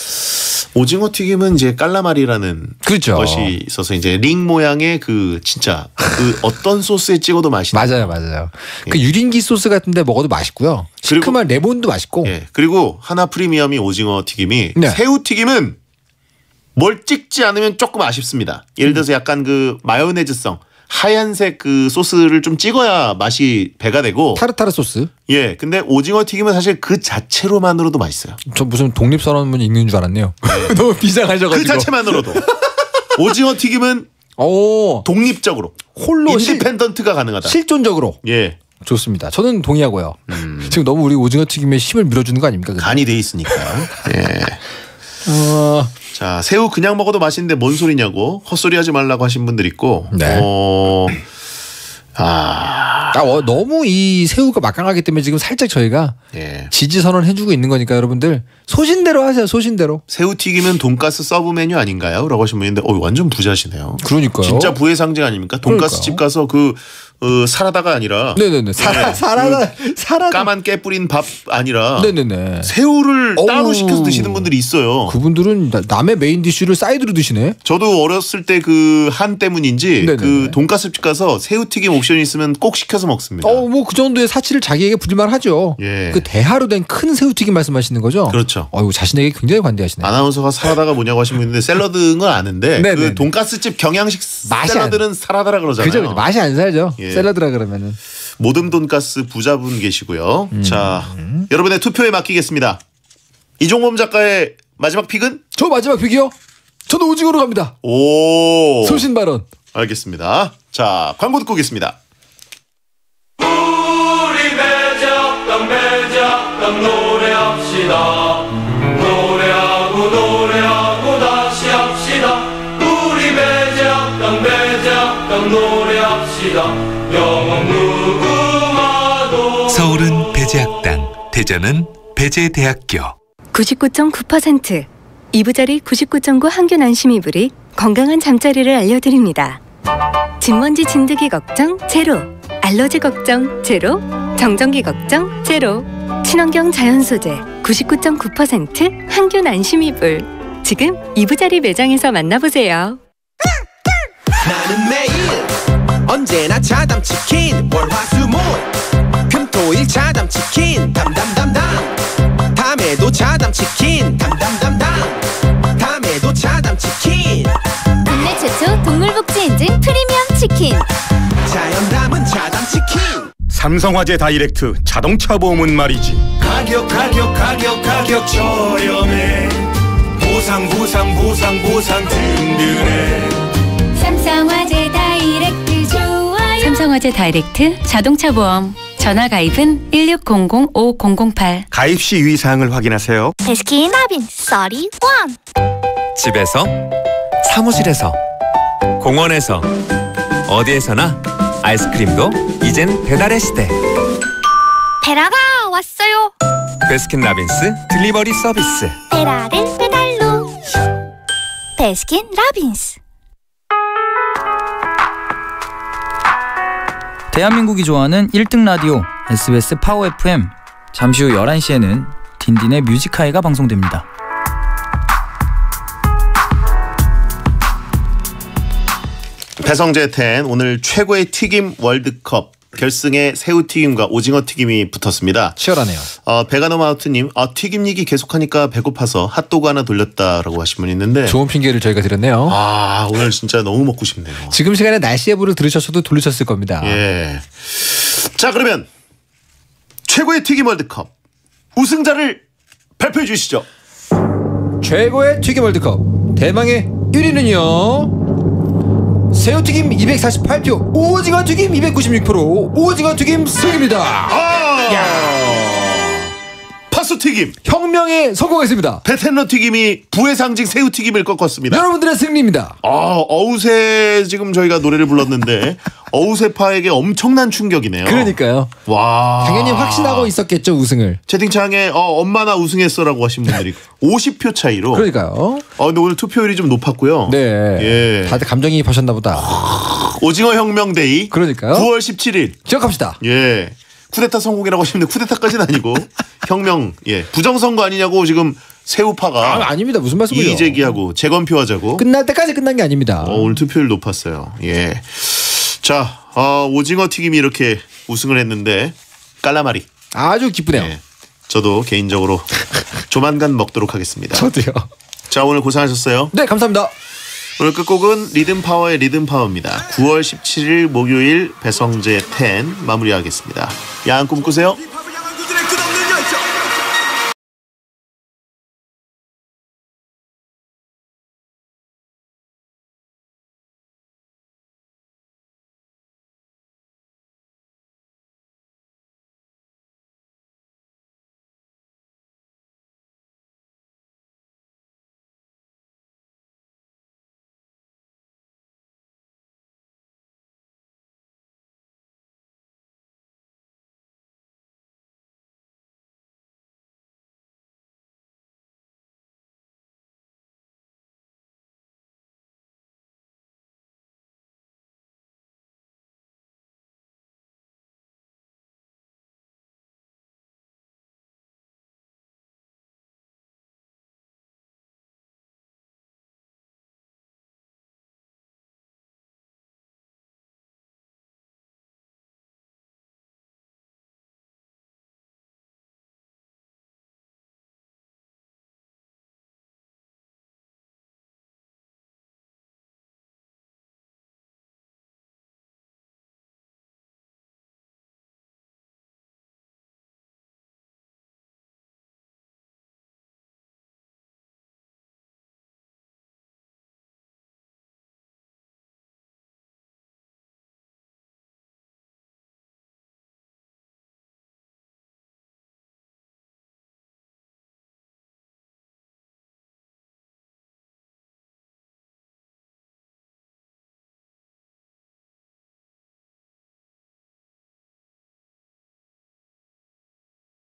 오징어 튀김은 이제 깔라마리라는 것이 있어서 이제 링 모양의 그 진짜 그 어떤 소스에 찍어도 맛있는. 맞아요. 그 유린기 소스 같은데 먹어도 맛있고요. 시큼한 레몬도 맛있고. 예. 그리고 하나 프리미엄이 오징어 튀김이 새우 튀김은 뭘 찍지 않으면 조금 아쉽습니다. 예를 들어서 약간 그 마요네즈성 하얀색 그 소스를 좀 찍어야 맛이 배가 되고 타르타르 소스. 예, 근데 오징어 튀김은 사실 그 자체로만으로도 맛있어요. 저 무슨 독립선언문 읽는 줄 알았네요. 네. 너무 비장하셔가지고. 그 자체만으로도 오징어 튀김은 독립적으로 홀로 인디펜던트가 가능하다. 실존적으로. 예. 좋습니다. 저는 동의하고요. 지금 너무 우리 오징어 튀김에 힘을 밀어주는 거 아닙니까? 근데? 간이 돼 있으니까. 예. 자, 새우 그냥 먹어도 맛있는데 뭔 소리냐고 헛소리 하지 말라고 하신 분들 있고. 너무 이 새우가 막강하기 때문에 지금 살짝 저희가 지지 선언 해주고 있는 거니까 여러분들 소신대로 하세요. 소신대로. 새우튀김은 돈가스 서브 메뉴 아닌가요? 라고 하신 분인데 완전 부자시네요. 그러니까요. 진짜 부의 상징 아닙니까? 돈가스 집 가서 사라다가 아니라 네네네. 사라다 까만 깨 뿌린 밥 아니라 네네네. 새우를 따로 시켜서 드시는 분들이 있어요. 그분들은 남의 메인 디쉬를 사이드로 드시네. 저도 어렸을 때 한 때문인지 돈가스 집 가서 새우튀김 옵션이 있으면 꼭 시켜서 먹습니다. 뭐 그 정도의 사치를 자기에게 부릴만 하죠. 그 대하로 된 큰 새우튀김 말씀하시는 거죠? 그렇죠. 자신에게 굉장히 관대하시네요. 아나운서가 사라다가 뭐냐고 하신 분인데 샐러드인 건 아는데 그 돈가스집 경양식 샐러드는 사라다라 그러잖아요. 그죠. 맛이 안 살죠. 샐러드라 그러면은. 모듬 돈가스 부자분 계시고요. 자, 여러분의 투표에 맡기겠습니다. 이종범 작가의 마지막 픽은? 저 마지막 픽이요? 저는 오징어로 갑니다. 오. 소신 발언. 알겠습니다. 자, 광고 듣고 오겠습니다. 우리 매작당 노래합시다. 노래하고 다시 합시다. 우리 매작당 노래합시다. 영원 무궁화도. 서울은 배제학당, 대전은 배제대학교. 99.9% 이부자리 99.9 항균 안심 이불이 건강한 잠자리를 알려드립니다. 진먼지 진드기 걱정 제로, 알러지 걱정 제로, 정전기 걱정 제로. 친환경 자연 소재 99.9% 항균 안심 이불. 지금 이부자리 매장에서 만나보세요. 나는 매일 언제나 자담치킨 월화수목 금토일 자담치킨 담담담담 담에도 자담치킨 담담담담 담에도 자담치킨 국내 최초 동물복지 인증 프리미엄 치킨. 자연 담은 자담치킨. 삼성화재 다이렉트 자동차 보험은 말이지 가격 저렴해. 보상 든든해. 삼성화재 다이렉트 좋아요. 삼성화재 다이렉트 자동차 보험. 전화 가입은 1600-5008. 가입 시 유의사항을 확인하세요. 베스킨라빈스 31. 집에서, 사무실에서, 공원에서, 어디에서나 아이스크림도 이젠 배달의 시대. 베라가 왔어요. 베스킨라빈스 딜리버리 서비스. 베라를 배달로. 베스킨라빈스. 대한민국이 좋아하는 1등 라디오 SBS 파워 FM. 잠시 후 11시에는 딘딘의 뮤직하이가 방송됩니다. 배성재 10 오늘 최고의 튀김 월드컵 결승에 새우튀김과 오징어튀김이 붙었습니다. 치열하네요. 베가노마우트님 튀김 얘기 계속하니까 배고파서 핫도그 하나 돌렸다라고 하신 분이 있는데 좋은 핑계를 저희가 드렸네요. 오늘 진짜 너무 먹고 싶네요. 지금 시간에 날씨 예보를 들으셨어도 돌리셨을 겁니다. 예. 자 그러면 최고의 튀김 월드컵 우승자를 발표해 주시죠. 최고의 튀김 월드컵 대망의 1위는요. 새우튀김 248표, 오징어튀김 296%, 오징어튀김 승입니다. 파스튀김 혁명에 성공했습니다. 베텐러 튀김이 부의 상징 새우튀김을 꺾었습니다. 여러분들의 승리입니다. 어우새 지금 저희가 노래를 불렀는데 어우새파에게 엄청난 충격이네요. 그러니까요. 와. 당연히 확신하고 있었겠죠 우승을. 채팅창에 엄마 나 우승했어라고 하신 분들이 50표 차이로. 그러니까요. 근데 오늘 투표율이 좀 높았고요. 네. 예. 다들 감정이입하셨나 보다. 오징어 혁명 데이. 그러니까요. 9월 17일. 기억합시다. 예. 쿠데타 성공이라고 하시는데 쿠데타까지는 아니고 혁명 부정선거 아니냐고 지금 새우파가 아닙니다. 무슨 말씀이에요? 이의 제기하고 재검표하자고 끝날 때까지 끝난 게 아닙니다. 오늘 투표율 높았어요. 예. 자 오징어 튀김이 이렇게 우승을 했는데 깔라마리 아주 기쁘네요. 예. 저도 개인적으로 조만간 먹도록 하겠습니다. 저도요. 자 오늘 고생하셨어요. 네 감사합니다. 오늘 끝곡은 리듬파워의 리듬파워입니다. 9월 17일 목요일 배성재 10 마무리하겠습니다. 야한 꿈 꾸세요.